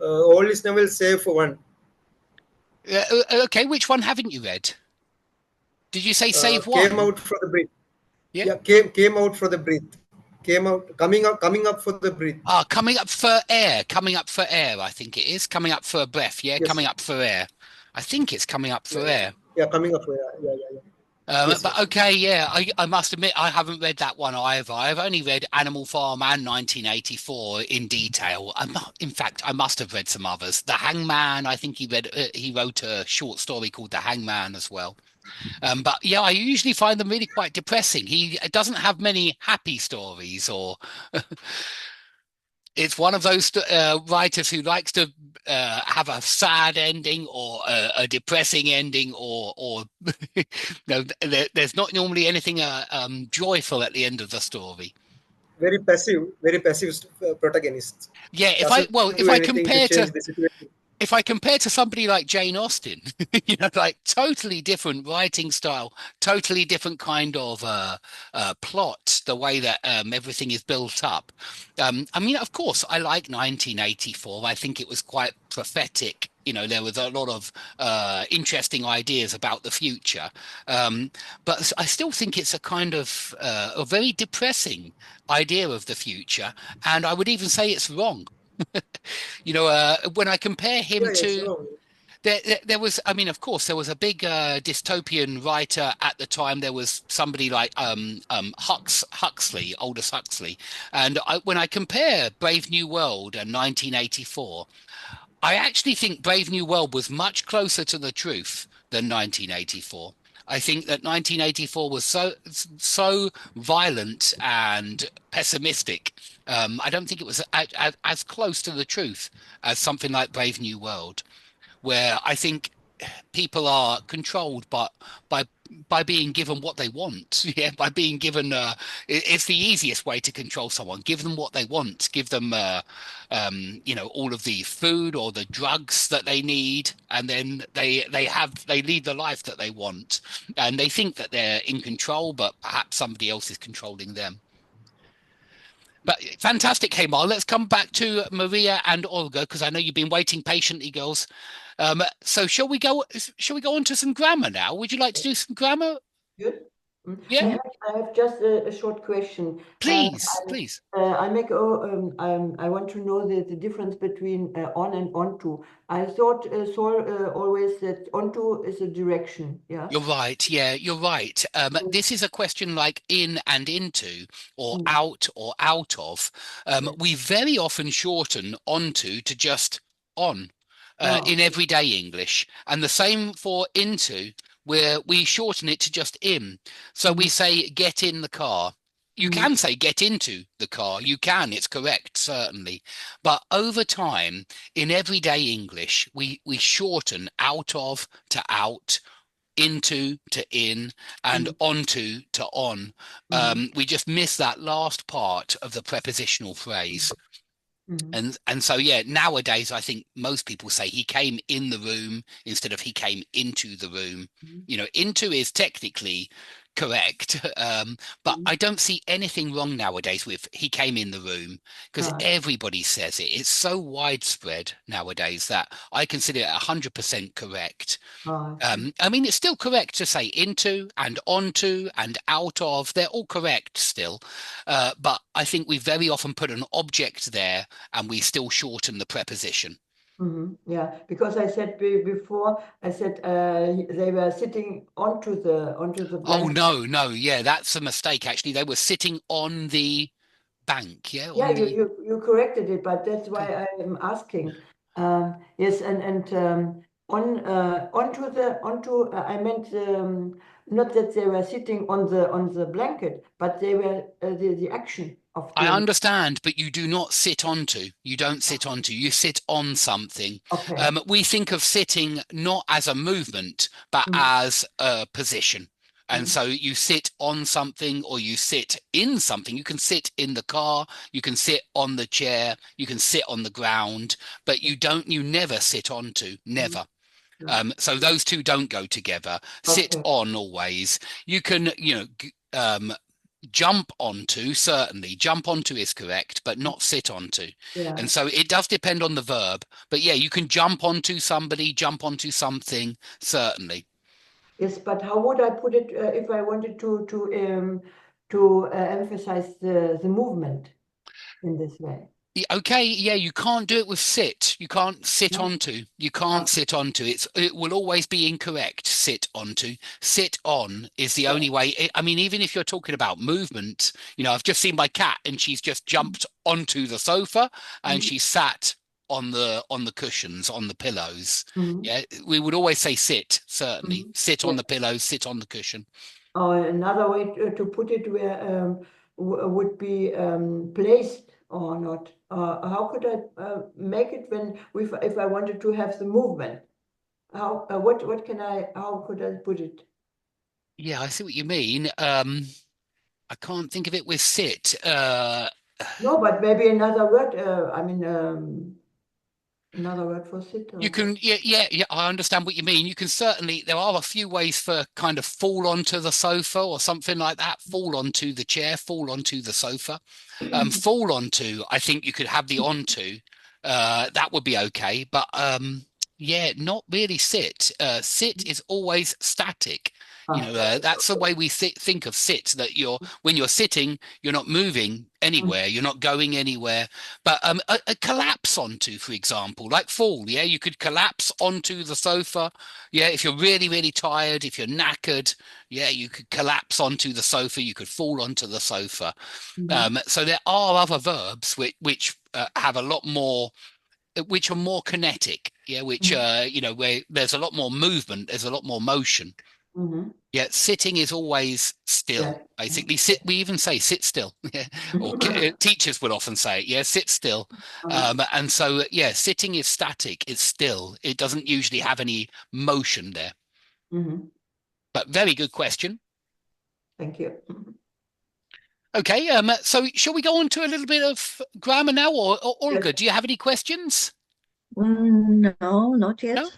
all his novels save for one. Okay, which one haven't you read? Did you say Save One? Came out for the breath. Yeah. Came out for the breath. Coming up for the breath. Coming up for air. Coming up for air, I think it is. Coming up for a breath, yeah? Yes. Coming up for air. I think it's coming up for air. Yeah, coming up for air. Yeah. Yes, but okay, yeah, I must admit I haven't read that one either. I've only read Animal Farm and 1984 in detail. In fact, I must have read some others. The Hangman, I think he wrote a short story called The Hangman as well. But yeah, I usually find them really quite depressing. He doesn't have many happy stories, or it's one of those writers who likes to have a sad ending or a depressing ending, or no, there's not normally anything joyful at the end of the story. Very passive protagonist. Yeah, if I compare to somebody like Jane Austen, you know, like totally different writing style, totally different kind of plot, the way that everything is built up. I mean, of course, I like 1984. I think it was quite prophetic. You know, there was a lot of interesting ideas about the future. But I still think it's a kind of a very depressing idea of the future. And I would even say it's wrong. You know, when I compare him to there was, I mean, of course, there was a big dystopian writer at the time. There was somebody like Huxley, Aldous Huxley, and when I compare Brave New World and 1984, I actually think Brave New World was much closer to the truth than 1984. I think that 1984 was so violent and pessimistic. I don't think it was as close to the truth as something like Brave New World, where I think people are controlled by being given what they want. Yeah, by being given it's the easiest way to control someone. Give them what they want. Give them you know, all of the food or the drugs that they need, and then they lead the life that they want, and they think that they're in control, but perhaps somebody else is controlling them. But fantastic, Hemal. Let's come back to Maria and Olga, because I know you've been waiting patiently, girls. So shall we go on to some grammar now? Would you like to do some grammar? Good. Yeah, I have just a short question. please. I want to know the difference between on and onto. I thought saw always that onto is a direction. Yeah. You're right. Yeah, you're right. Mm, This is a question like in and into, or mm, out of. yeah. We very often shorten onto to just on Oh, in everyday English, and the same for into, where we shorten it to just in. So we mm, say get in the car. You mm, can say get into the car. You can. It's correct, certainly. But over time, in everyday English, we shorten out of to out, into to in, and mm, onto to on. mm, We just miss that last part of the prepositional phrase. mm, And so yeah, nowadays I think most people say he came in the room instead of he came into the room. mm, You know, into is technically correct, but mm. I don't see anything wrong nowadays with he came in the room, because Ah, everybody says it. It's so widespread nowadays that I consider it 100% correct. I see. I mean, it's still correct to say into and onto and out of. They're all correct still. But I think we very often put an object there and we still shorten the preposition. Yeah, because I said before, I said they were sitting onto the Oh, blanket. no, no. Yeah, that's a mistake, actually. They were sitting on the bank. Yeah, Yeah, on the. you corrected it, but that's why Okay. I am asking. Yes, and onto I meant not that they were sitting on the blanket, but they were the action of I doing. understand, but you do not sit onto. You don't sit onto. You sit on something. Okay. We think of sitting not as a movement, but Mm, as a position. And mm, so you sit on something or you sit in something. You can sit in the car, you can sit on the chair, you can sit on the ground, but you never sit onto, mm, never. yeah. So those two don't go together. Sit Okay. on always. You can, jump onto, certainly. Jump onto is correct, but not sit onto. Yeah. And so it does depend on the verb. But yeah, you can jump onto somebody, jump onto something, certainly. Yes, but how would I put it if I wanted to emphasize the movement in this way? Okay, yeah, you can't do it with sit. You can't sit No? onto. You can't Okay. sit onto. It will always be incorrect. Sit onto. Sit on is the Yeah. only way. I mean, even if you're talking about movement, I've just seen my cat and she's just jumped onto the sofa and Mhm. she sat on the cushions, on the pillows. Mhm. Yeah, we would always say sit, certainly. Mhm. Sit on Yes. the pillows, sit on the cushion. Or another way to put it where would be placed or not. How could I make it when if I wanted to have the movement? What can I how could I put it? Yeah, I see what you mean. I can't think of it with sit. No, but maybe another word. I mean another word for sit. You can, yeah, I understand what you mean. You can certainly, there are a few ways for kind of fall onto the sofa or something like that, fall onto the chair, fall onto the sofa. Fall onto, I think you could have the onto, that would be okay. But yeah, not really sit. Sit is always static. Ah. That's the way we think of sit, that when you're sitting, you're not moving anywhere, you're not going anywhere. But a collapse onto, for example, like fall, yeah, you could collapse onto the sofa. Yeah, if you're really, really tired, if you're knackered, yeah, you could collapse onto the sofa, you could fall onto the sofa. Mhm. So there are other verbs which have a lot more, which are more kinetic, yeah, which Mhm. where there's a lot more movement, there's a lot more motion. Mhm. Yeah, sitting is always still. Yes. Basically, sit. We even say sit still. Yeah, or teachers would often say it. Yeah, sit still. And so yeah, sitting is static. It's still. It doesn't usually have any motion there. Mhm. But very good question. Thank you. Okay. So shall we go on to a little bit of grammar now, or Yes. Olga? Do you have any questions? No, not No. yet.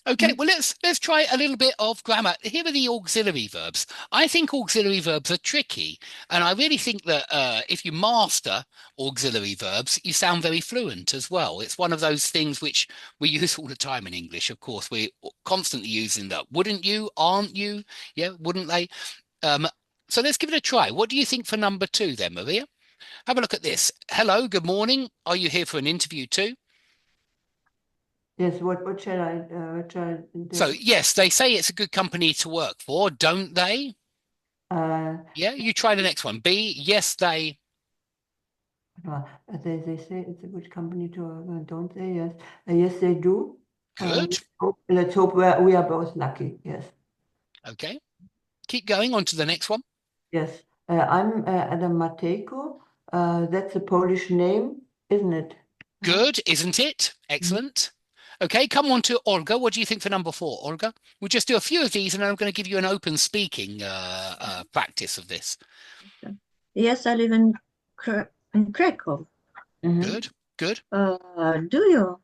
Okay, well let's try a little bit of grammar. Here are the auxiliary verbs. I think auxiliary verbs are tricky, and I really think that if you master auxiliary verbs, you sound very fluent as well. It's one of those things which we use all the time in English. Of course, we're constantly using that. Wouldn't you? Aren't you? Yeah, wouldn't they? So let's give it a try. What do you think for number 2 then, Maria? Have a look at this. Hello, good morning. Are you here for an interview too? Yes, what shall I do? So yes, they say it's a good company to work for, don't they? Yeah, you try the next one. B, yes, they. They say it's a good company to work on, don't they? Yes. Yes, they do. Good. Let's hope we are both lucky. Yes. Okay. Keep going on to the next one. Yes. I'm Adam Matejko. That's a Polish name, isn't it? Good, isn't it? Excellent. Okay, come on to Olga. What do you think for number 4, Olga? We'll just do a few of these and then I'm going to give you an open speaking practice of this. Yes, I live in Krakow. Good, good, Do you?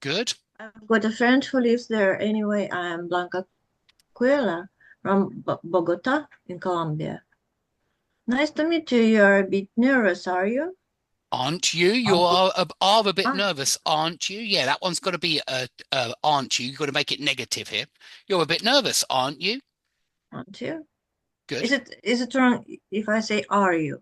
good. I've got a friend who lives there anyway. I am Blanca Cuela from Bogota in Colombia. Nice to meet you. You're a bit nervous, are you? Aren't you? You are a bit Aren't nervous, aren't you? Yeah, that one's got to be aren't you? You've got to make it negative here. You're a bit nervous, aren't you? Aren't you? Good. Is it wrong if I say are you?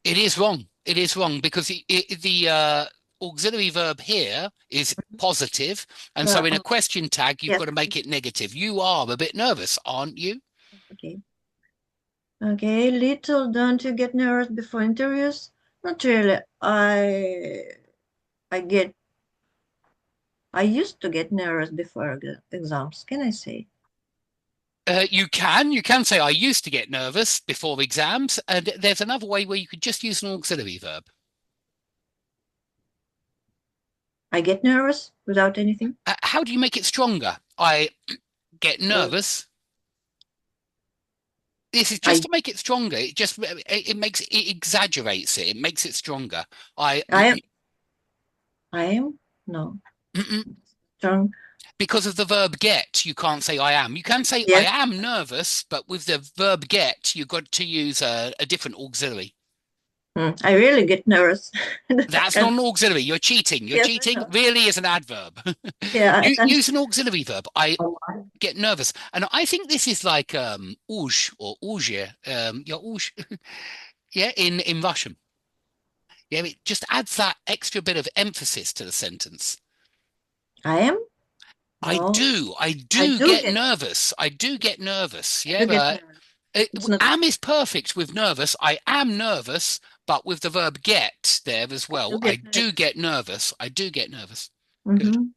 It is wrong. It is wrong because the auxiliary verb here is positive, and so in a question tag you've Yes. got to make it negative. You are a bit nervous, aren't you? Okay. Okay, little. Don't you get nervous before interviews? Not really. I used to get nervous before exams. Can I say? You can say I used to get nervous before exams, and there's another way where you could just use an auxiliary verb. I get nervous without anything. How do you make it stronger? I get nervous. This is just to make it stronger. It makes it exaggerates it. It makes it stronger. I am no strong. Because of the verb get, you can't say I am. You can say Yes. I am nervous, but with the verb get, you've got to use a different auxiliary. I really get nervous. That's not an auxiliary. You're cheating. You're Yes, I cheating. know. Really is an adverb. Yeah, Use an auxiliary verb. I get nervous. And I think this is like uj or uje. Yeah, uj. Yeah, in Russian. Yeah, it just adds that extra bit of emphasis to the sentence. I am. I No. do get nervous. I do get nervous. Yeah, You get nervous. am is perfect with nervous. I am nervous, but with the verb get there as well. I do get nervous. I do get nervous. Good.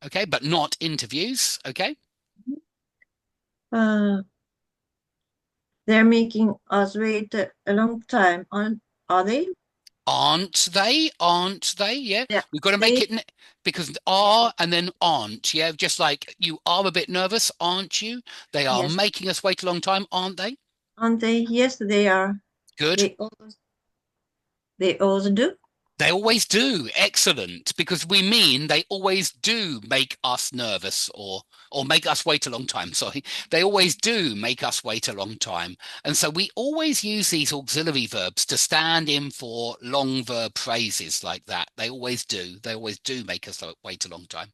Okay, but not interviews. Okay. They're making us wait a long time. Are they? Aren't they? Aren't they? Yeah. We've got to make it because are and then aren't. Yeah. Just like you are a bit nervous, aren't you? They are making us wait a long time, aren't they? Aren't they? Yes, they are. Good. They always do. They always do. Excellent. Because we mean they always do make us nervous or make us wait a long time. Sorry. They always do make us wait a long time. And so we always use these auxiliary verbs to stand in for long verb phrases like that. They always do. They always do make us wait a long time.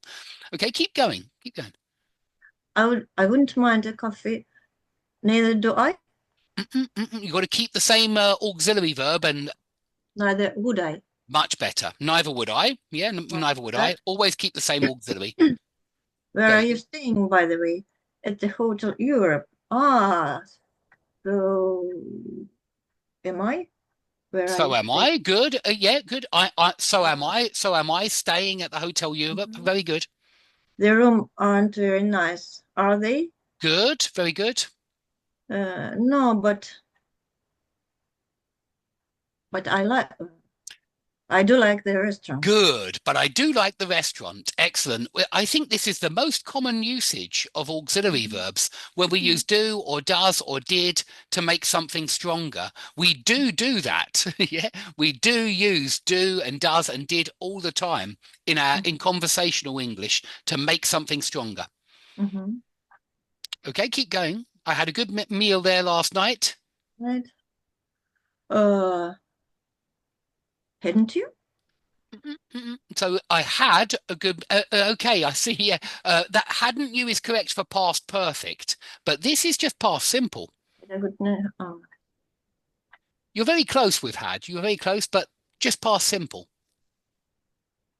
Okay, keep going. Keep going. I wouldn't mind a coffee. Neither do I. You've got to keep the same auxiliary verb and neither would I. Much better. Neither would I. Yeah, neither would I. Always keep the same auxiliary. Where are you staying, by the way? At the Hotel Europe. Ah, so am I? So am I. Good. Yeah, good. So am I. So am I staying at the Hotel Europe. Very good. The room aren't very nice, are they? Good. Very good. No, but I do like the restaurant. Good, but I do like the restaurant. Excellent. I think this is the most common usage of auxiliary verbs where we use do or does or did to make something stronger. We do that. Yeah, we do use do and does and did all the time in conversational English to make something stronger. Okay, keep going. I had a good meal there last night. Right. Hadn't you? So I had a good. Okay, I see. Yeah, that hadn't you is correct for past perfect, but this is just past simple. a good name. You're very close with had. You're very close, but just past simple.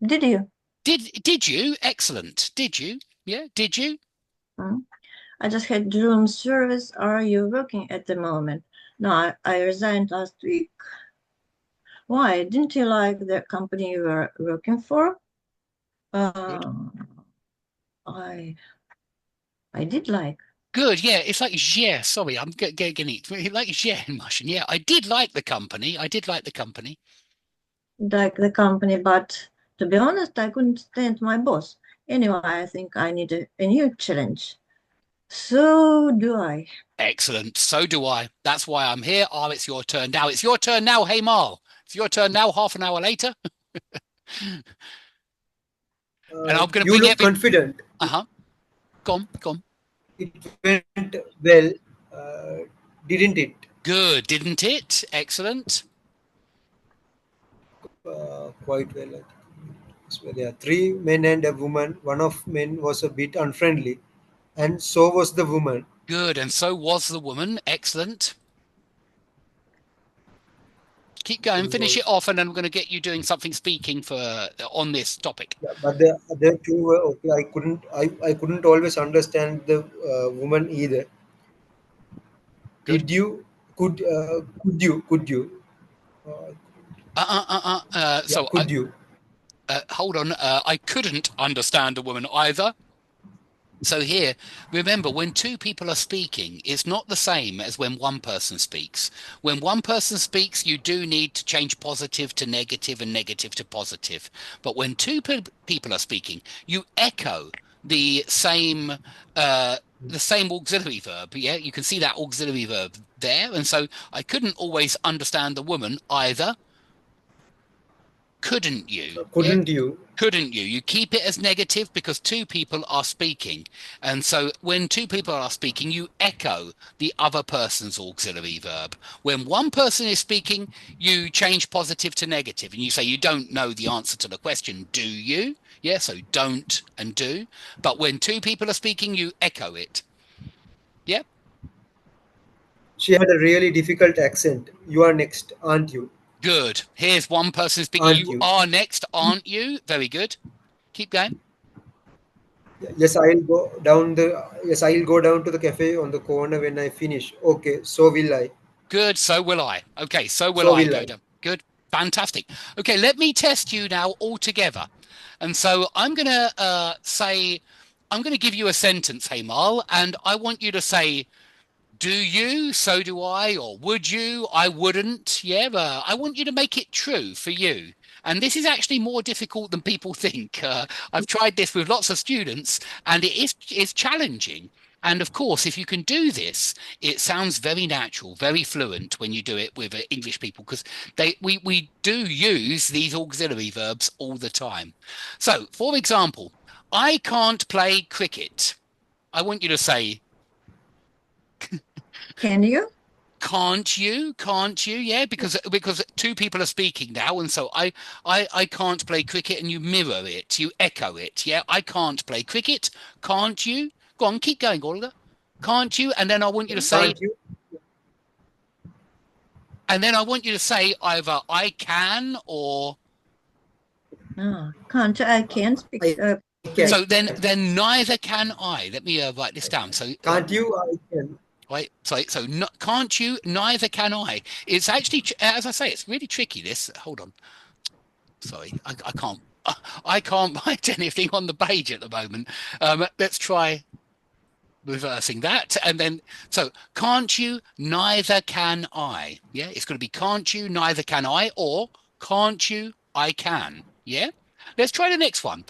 Did you? Did you? Excellent. Did you? Yeah, did you? I just had room service. Are you working at the moment? No, I resigned last week. Why? Didn't you like the company you were working for? I did like. Good. Yeah, it's like yeah. Sorry, I'm getting it. Like yeah in Russian. Yeah, I did like the company. I did like the company. Like the company, but to be honest, I couldn't stand my boss. Anyway, I think I need a new challenge. So do I. Excellent. So do I. That's why I'm here. Oh, it's your turn now. It's your turn now. Hey, Marl. It's your turn now. Half an hour later. And I'm going to You bring look confident. Go on, go on. It went well, didn't it? Good, didn't it? Excellent. Quite well. I think. So there are three men and a woman. One of men was a bit unfriendly, and so was the woman. Good, and so was the woman. Excellent. Keep going. Finish it off, and then I'm going to get you doing something speaking for on this topic. Yeah, but the other two were okay. I couldn't always understand the woman either. Good. Did you? Could you? So could you? hold on. I couldn't understand a woman either. So here, remember, when two people are speaking, it's not the same as when one person speaks. When one person speaks, you do need to change positive to negative and negative to positive. But when two people are speaking, you echo the same auxiliary verb. Yeah, you can see that auxiliary verb there. And so I couldn't always understand the woman either. Couldn't you? Couldn't you? Couldn't you? You keep it as negative because two people are speaking. And so when two people are speaking, you echo the other person's auxiliary verb. When one person is speaking, you change positive to negative and you say you don't know the answer to the question, do you? Yeah, so don't and do. But when two people are speaking, you echo it. Yeah? She had a really difficult accent. You are next, aren't you? Good. Here's one person speaking. You are next, aren't you? Very good. Keep going. Yes, I'll go down to the cafe on the corner when I finish. Okay, so will I. Good, so will I. Okay, so will I, Goda. Good, fantastic. Okay, let me test you now all together. And so I'm going to give you a sentence, hey Marl, and I want you to say, do you, so do I, or would you, I wouldn't. Yeah, I want you to make it true for you. And this is actually more difficult than people think. I've tried this with lots of students, and it's challenging. And of course, if you can do this, it sounds very natural, very fluent when you do it with English people, because we do use these auxiliary verbs all the time. So, for example, I can't play cricket. I want you to say, can you? Can't you? Can't you? Yeah, because two people are speaking now, and so I can't play cricket, and you mirror it, you echo it. Yeah, I can't play cricket. Can't you? Go on, keep going, Olga. Can't you? And then I want you to say. Can't you? And then I want you to say either I can or. No, can't. I can't speak. So then neither can I. Let me write this down. So can't you? I can. Right, so can't you? Neither can I. It's actually, as I say, it's really tricky. This. Hold on. Sorry, I can't write anything on the page at the moment. Let's try reversing that, and then so can't you? Neither can I. Yeah, it's going to be can't you? Neither can I, or can't you? I can. Yeah. Let's try the next one.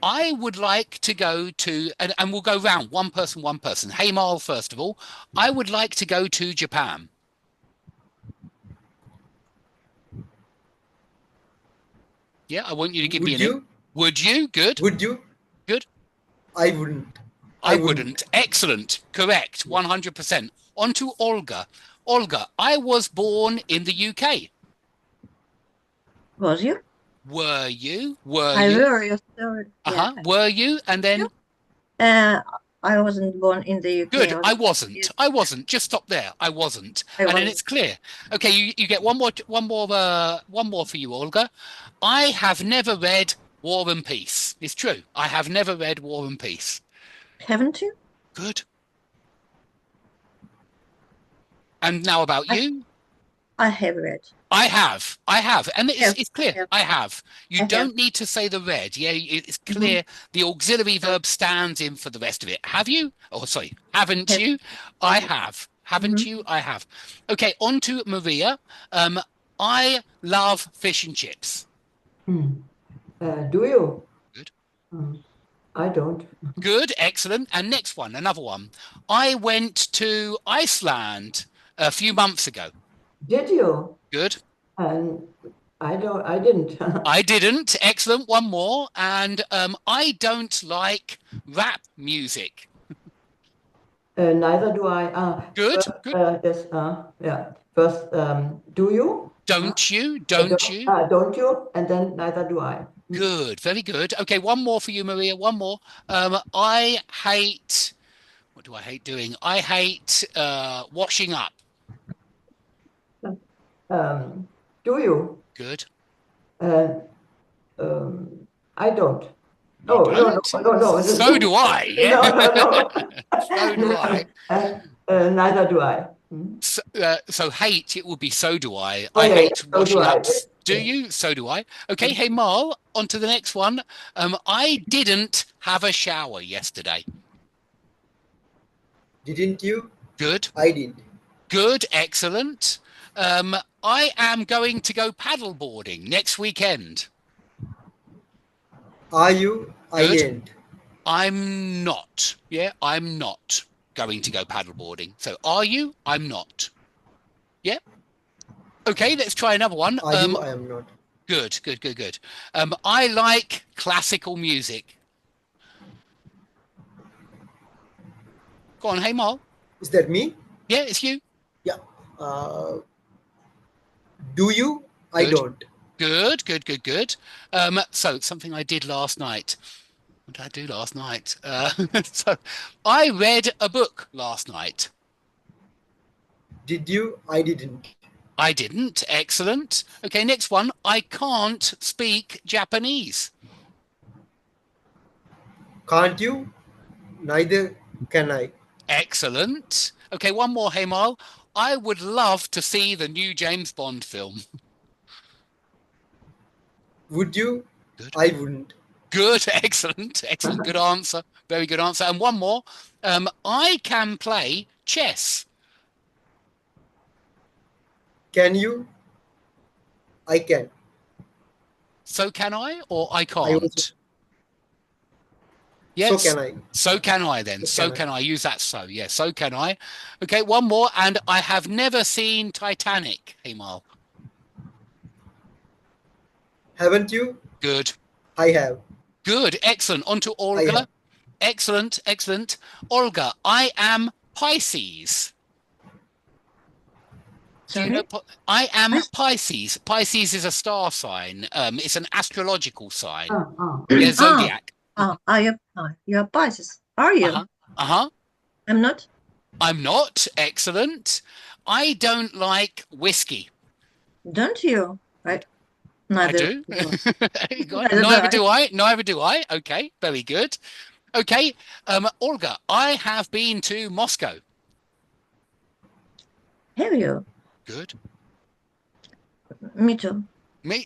I would like to go to, and we'll go round one person. Hey, Marl, first of all, I would like to go to Japan. Yeah, I want you to give me an. Would you? Good. Would you? Good. I wouldn't. I wouldn't. Excellent. Correct. 100%. On to Olga. Olga, I was born in the UK. Was you? Were you? I were you. Were you? And then? I wasn't born in the UK. Good. I was- wasn't. I wasn't. Just stop there. I wasn't. I And then wasn't. it's clear. Okay, you get one more for you, Olga. I have never read War and Peace. It's true. I have never read War and Peace. Haven't you? Good. And now about you. I have read. I have, and Yes, it's clear. yes. I have. You I have. don't need to say the red. Yeah, it's clear. The auxiliary verb stands in for the rest of it. Have you? Oh, sorry, haven't Yes. you? I have. Haven't you? I have. Okay, on to Maria. I love fish and chips. Do you? Good. I don't. Good, excellent. And next one, another one. I went to Iceland a few months ago. Did you? Good. And I didn't. I didn't. Excellent. One more. And I don't like rap music. Neither do I. Good, good. Yes. Yeah. First, do you? Don't you? Don't you? Don't you? And then neither do I. Good. Very good. Okay, one more for you, Maria. One more. I hate. What do I hate doing? I hate washing up. Do you? Good. I don't. You No. So do I. Yeah. No. So do I. Neither do I. So hate, it would be so do I. Oh, I yeah, hate so do washing I. up. Do you? So do I. Okay, hey Marl, on to the next one. I didn't have a shower yesterday. Didn't you? Good. I did. Good, excellent. I am going to go paddleboarding next weekend. Are you? I Good. ain't. I'm not. Yeah, I'm not going to go paddleboarding. So are you? I'm not. Yeah. Okay, let's try another one. Are you? I am not. Good. I like classical music. Go on, hey Marl. Is that me? Yeah, it's you. Yeah. Do you? I Good. don't. Good. So something I did last night. What did I do last night? So I read a book last night. Did you? I didn't. I didn't. Excellent. Okay, next one. I can't speak Japanese. Can't you? Neither can I. Excellent. Okay, one more, Hemal. I would love to see the new James Bond film. Would you? Good. I wouldn't. Good. Excellent. Good answer. Very good answer. And one more. I can play chess. Can you? I can. So can I, or I I can't? also- Yes. So can I. So can I then. So So can can I. Use that so. Yeah, so can I. Okay, one more. And I have never seen Titanic, Hemal. Haven't you? Good. I have. Good. Excellent. On to I Olga. have. Excellent. Olga, I am Pisces. Do you Sorry? know, I am Pisces. Pisces is a star sign. It's an astrological sign. Yeah, zodiac. You're Pisces. Are you? Uh-huh. I'm not. I'm not. Excellent. I don't like whiskey. Don't you? Right. I Neither. do. Neither Neither do do I. Neither do I. Okay, very good. Okay, Olga, I have been to Moscow. Have you? Good. Me too. Me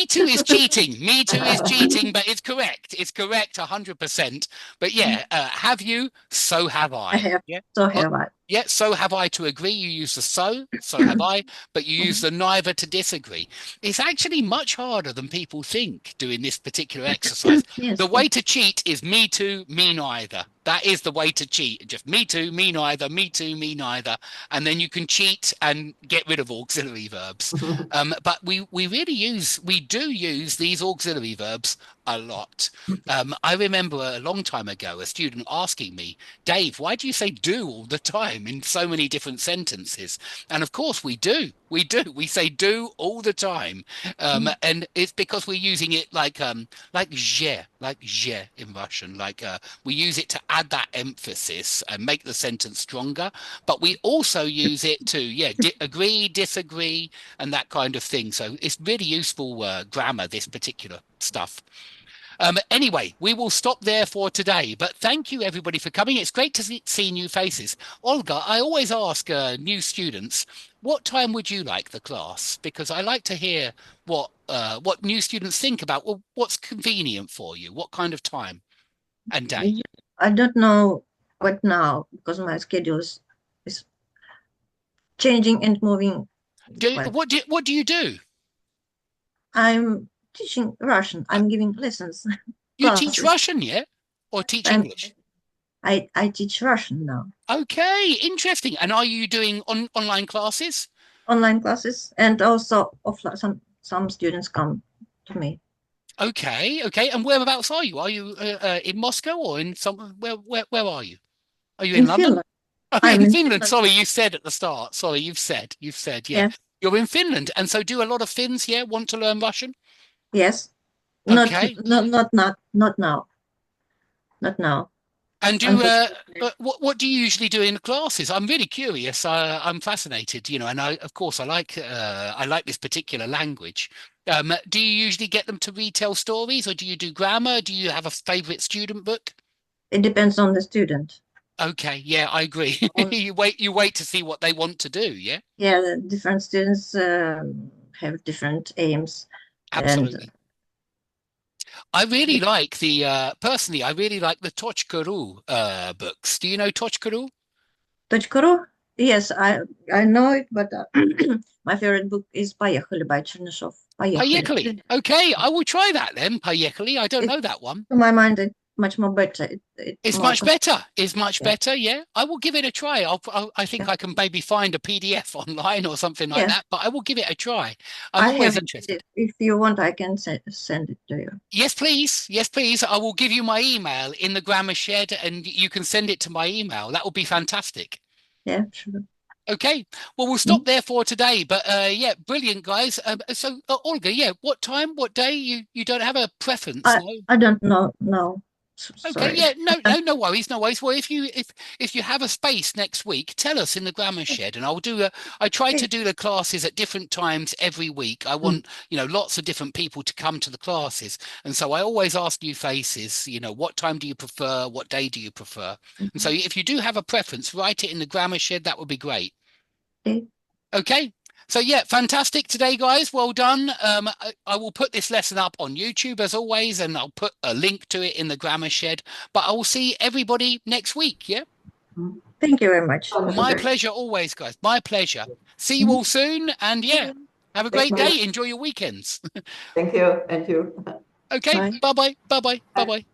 too is cheating. Me too is cheating, but it's correct. It's correct 100%. But yeah, have you? So have I. I have. Yeah. So have I. Yeah, so have I to agree. You use the so have I, but you use the neither to disagree. It's actually much harder than people think doing this particular exercise. Yes. The way to cheat is me too, me neither. That is the way to cheat. Just me too, me neither, me too, me neither. And then you can cheat and get rid of auxiliary verbs. But we do use these auxiliary verbs a lot. I remember a long time ago, a student asking me, Dave, why do you say do all the time in so many different sentences? And of course we do. We do. We say do all the time. And it's because we're using it like je in Russian. We use it to add that emphasis and make the sentence stronger. But we also use it to, agree, disagree, and that kind of thing. So it's really useful grammar, this particular stuff. Anyway, we will stop there for today, but thank you everybody for coming. It's great to see new faces. Olga, I always ask new students, what time would you like the class? Because I like to hear what new students think about, well, what's convenient for you? What kind of time and day? I don't know what now because my schedule is changing and moving. What do you do? I'm teaching Russian. I'm giving lessons. You classes. teach Russian, yeah? Or teach English? I teach Russian now. Okay, interesting. And are you doing online classes? Online classes, and also offline. Some students come to me. Okay. And whereabouts are you? Are you in Moscow or in where are you? Are you in London? Finland. Oh, I'm in in Finland. Finland. Sorry, you said at the start. Sorry, you've said, yeah. Yes. You're in Finland. And so do a lot of Finns here want to learn Russian? Yes. Okay. Not now. Not now. And what do you usually do in the classes? I'm really curious. I'm fascinated, and of course I like this particular language. Do you usually get them to retell stories, or do you do grammar? Do you have a favorite student book? It depends on the student. Okay, yeah, I agree. You wait to see what they want to do, yeah? Yeah, the different students have different aims. Absolutely. I really like personally, I really like the Tochkaru books. Do you know Tochkaru? Tochkaru? Yes, I know it, but my favorite book is Поехали by Chernyshov. Поехали. Okay, I will try that then. Поехали. I don't know that one. To my mind, it's much more better. It's more much better. It's much better. Yeah, I will give it a try. I think I can maybe find a PDF online or something like that. But I will give it a try. I'm always interested. If you want, I can send it to you. Yes, please. Yes, please. I will give you my email in the Grammar Shed, and you can send it to my email. That would be fantastic. Yeah, sure. Okay, well, we'll stop there for today. But yeah, brilliant, guys. So, Olga, yeah, what time, what day? You don't have a preference? I don't know. No. Okay, yeah, no worries, no worries. Well, if you have a space next week, tell us in the Grammar Shed, and I try to do the classes at different times every week. I want, lots of different people to come to the classes. And so I always ask new faces, what time do you prefer? What day do you prefer? And so if you do have a preference, write it in the Grammar Shed. That would be great. Okay. So yeah, fantastic today, guys. Well done. I will put this lesson up on YouTube as always, and I'll put a link to it in the Grammar Shed. But I will see everybody next week. Yeah. Thank you very much. My pleasure always, guys. My pleasure. See you all soon. And yeah, have a great day. Enjoy your weekends. Thank you. And you. Okay. Bye-bye. Bye-bye. Bye-bye.